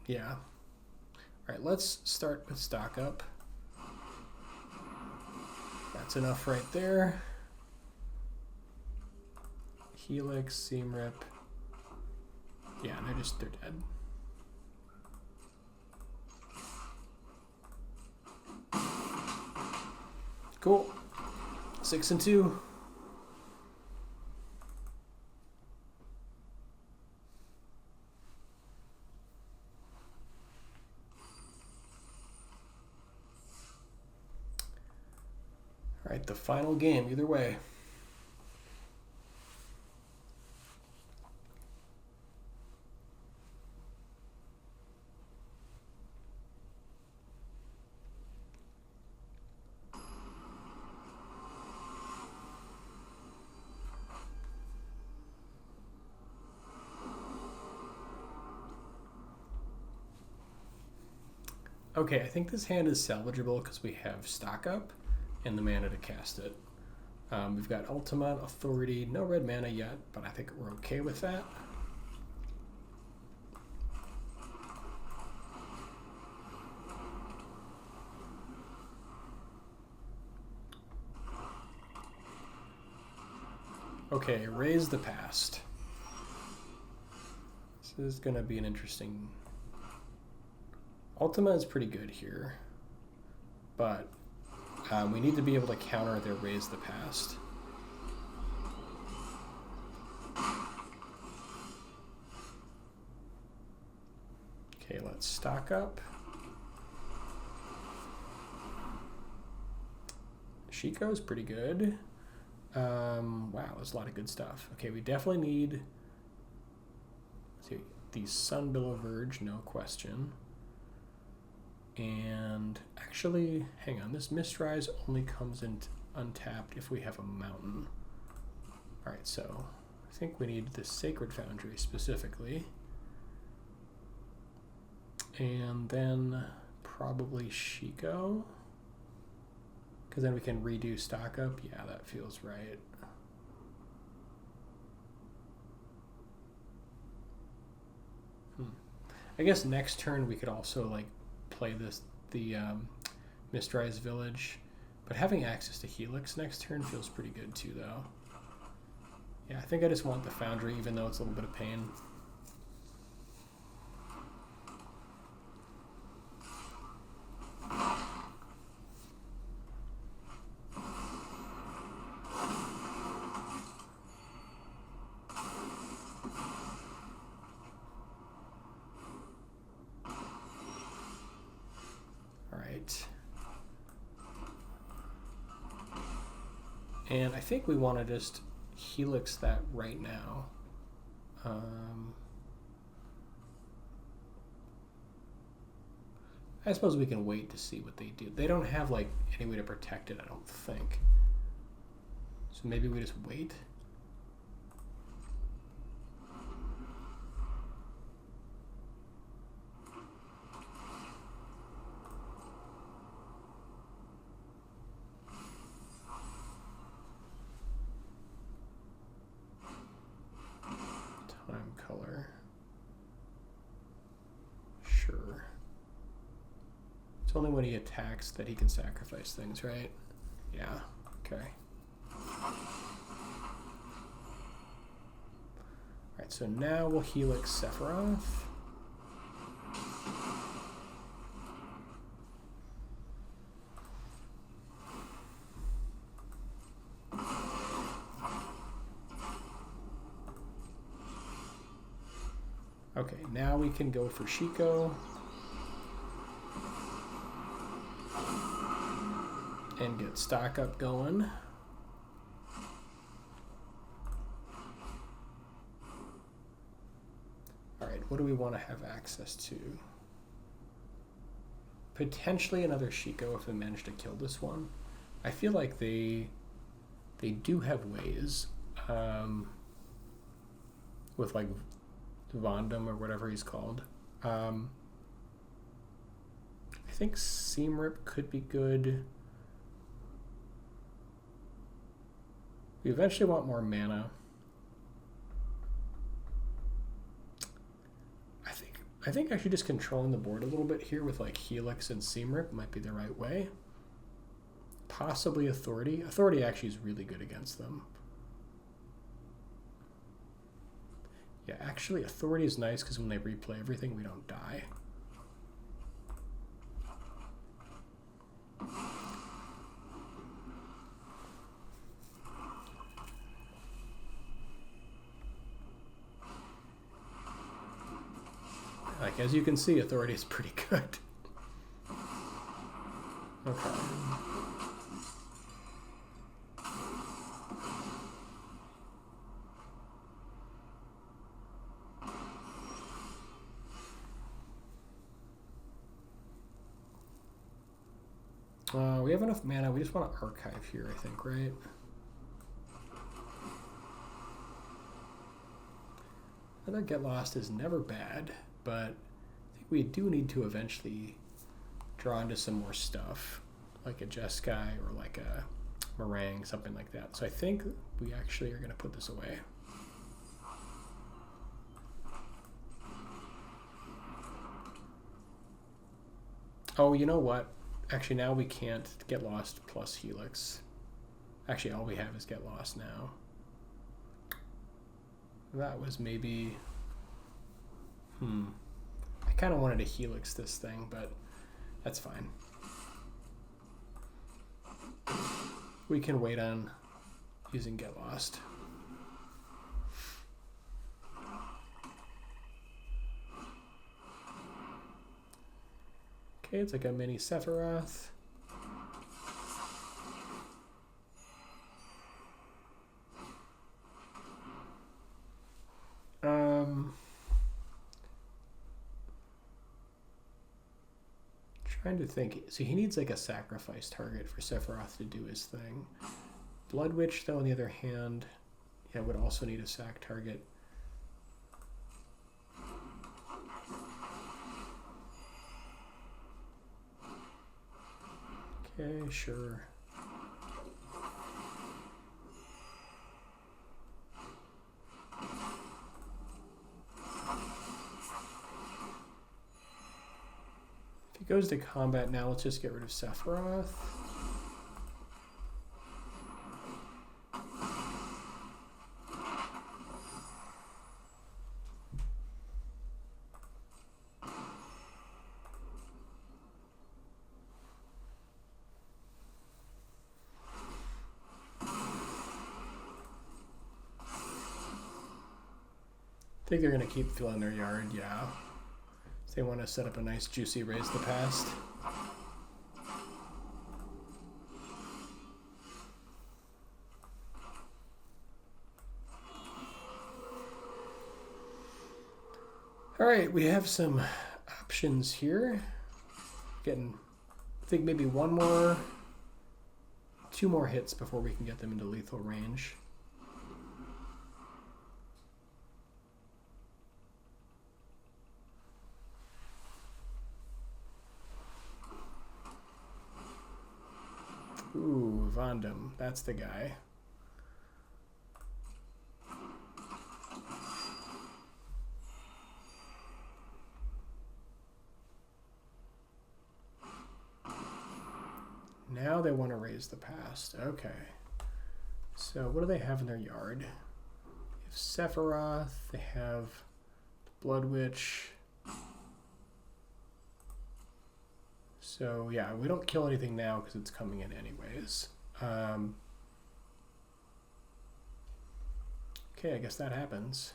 Yeah. All right, let's start with stock up. That's enough right there. Helix, Seam Rip. Yeah, they're dead. Cool. 6 and 2. All right, the final game, either way. Okay, I think this hand is salvageable because we have stock up and the mana to cast it. We've got Ultima, Authority, no red mana yet, but I think we're okay with that. Okay, Raise the Past. This is going to be an interesting... Ultima is pretty good here, but we need to be able to counter their Raise the Past. Okay, let's stock up. Shiko is pretty good. Wow, there's a lot of good stuff. Okay, we definitely need the Sunbillow Verge, no question. And actually, hang on, this Mistrise only comes in untapped if we have a mountain. All right, so I think we need the Sacred Foundry specifically. And then probably Shiko, because then we can redo stock up. Yeah, that feels right. I guess next turn we could also like play the Mistrise Village, but having access to Helix next turn feels pretty good too, though. Yeah, I think I just want the Foundry, even though it's a little bit of pain. And I think we want to just Helix that right now. I suppose we can wait to see what they do. They don't have like any way to protect it, I don't think. So maybe we just wait. Time color. Sure. It's only when he attacks that he can sacrifice things, right? Yeah, okay. Alright, so now we'll Helix Sephiroth. Okay, now we can go for Shiko. And get stock up going. Alright, what do we want to have access to? Potentially another Shiko if we manage to kill this one. I feel like they do have ways. With like Vondam or whatever he's called. I think Seamrip could be good. We eventually want more mana. I think actually just controlling the board a little bit here with like Helix and Seamrip might be the right way. Possibly Authority. Authority actually is really good against them. Yeah, actually Authority is nice because when they replay everything, we don't die. Like, as you can see, Authority is pretty good. Okay. We have enough mana. We just want to archive here, I think, right? Another Get Lost is never bad, but I think we do need to eventually draw into some more stuff, like a Jeskai or like a Marang, something like that. So I think we actually are going to put this away. Oh, you know what? Actually, now we can't Get Lost plus Helix. Actually, all we have is Get Lost now. That was maybe... I kind of wanted to Helix this thing, but that's fine. We can wait on using Get Lost. Okay, it's like a mini Sephiroth. Trying to think. So he needs like a sacrifice target for Sephiroth to do his thing. Blood Witch, though, on the other hand, yeah, would also need a sac target. Okay, sure. If he goes to combat now, let's just get rid of Sephiroth. I think they're going to keep filling their yard, yeah. So they want to set up a nice juicy Raise the Past. All right, we have some options here. Getting, I think maybe two more hits before we can get them into lethal range. Ooh, Vondam, that's the guy. Now they want to raise the past. Okay. So what do they have in their yard? They have Sephiroth, they have Blood Witch. So yeah, we don't kill anything now because it's coming in anyways. Okay, I guess that happens.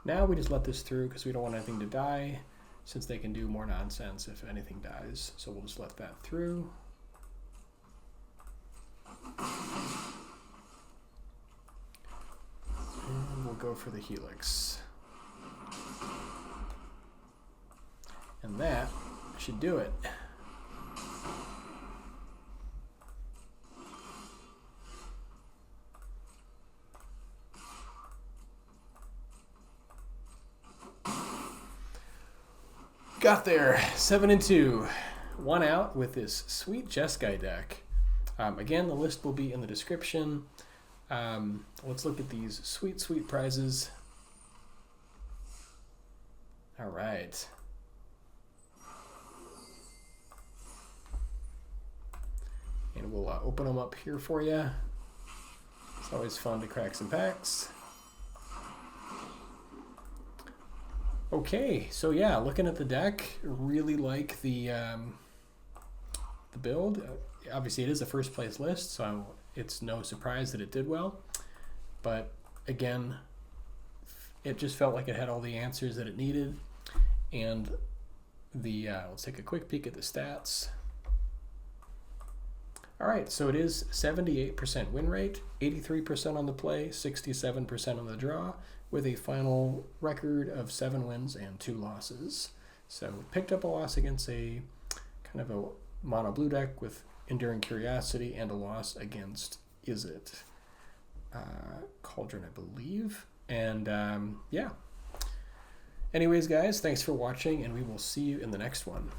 Now we just let this through because we don't want anything to die, since they can do more nonsense if anything dies. So we'll just let that through. And we'll go for the Helix. And that should do it. Got there, 7-2, one out with this sweet Jeskai deck. Again, the list will be in the description. Let's look at these sweet, sweet prizes. All right. And we'll open them up here for you. It's always fun to crack some packs. Okay, so yeah, looking at the deck, really like the build. Obviously, it is a first place list, so it's no surprise that it did well. But again, it just felt like it had all the answers that it needed. And the let's take a quick peek at the stats. All right, so it is 78% win rate, 83% on the play, 67% on the draw, with a final record of 7 wins and 2 losses. So we picked up a loss against a kind of a mono blue deck with Enduring Curiosity, and a loss against Cauldron, I believe. And yeah. Anyways, guys, thanks for watching, and we will see you in the next one.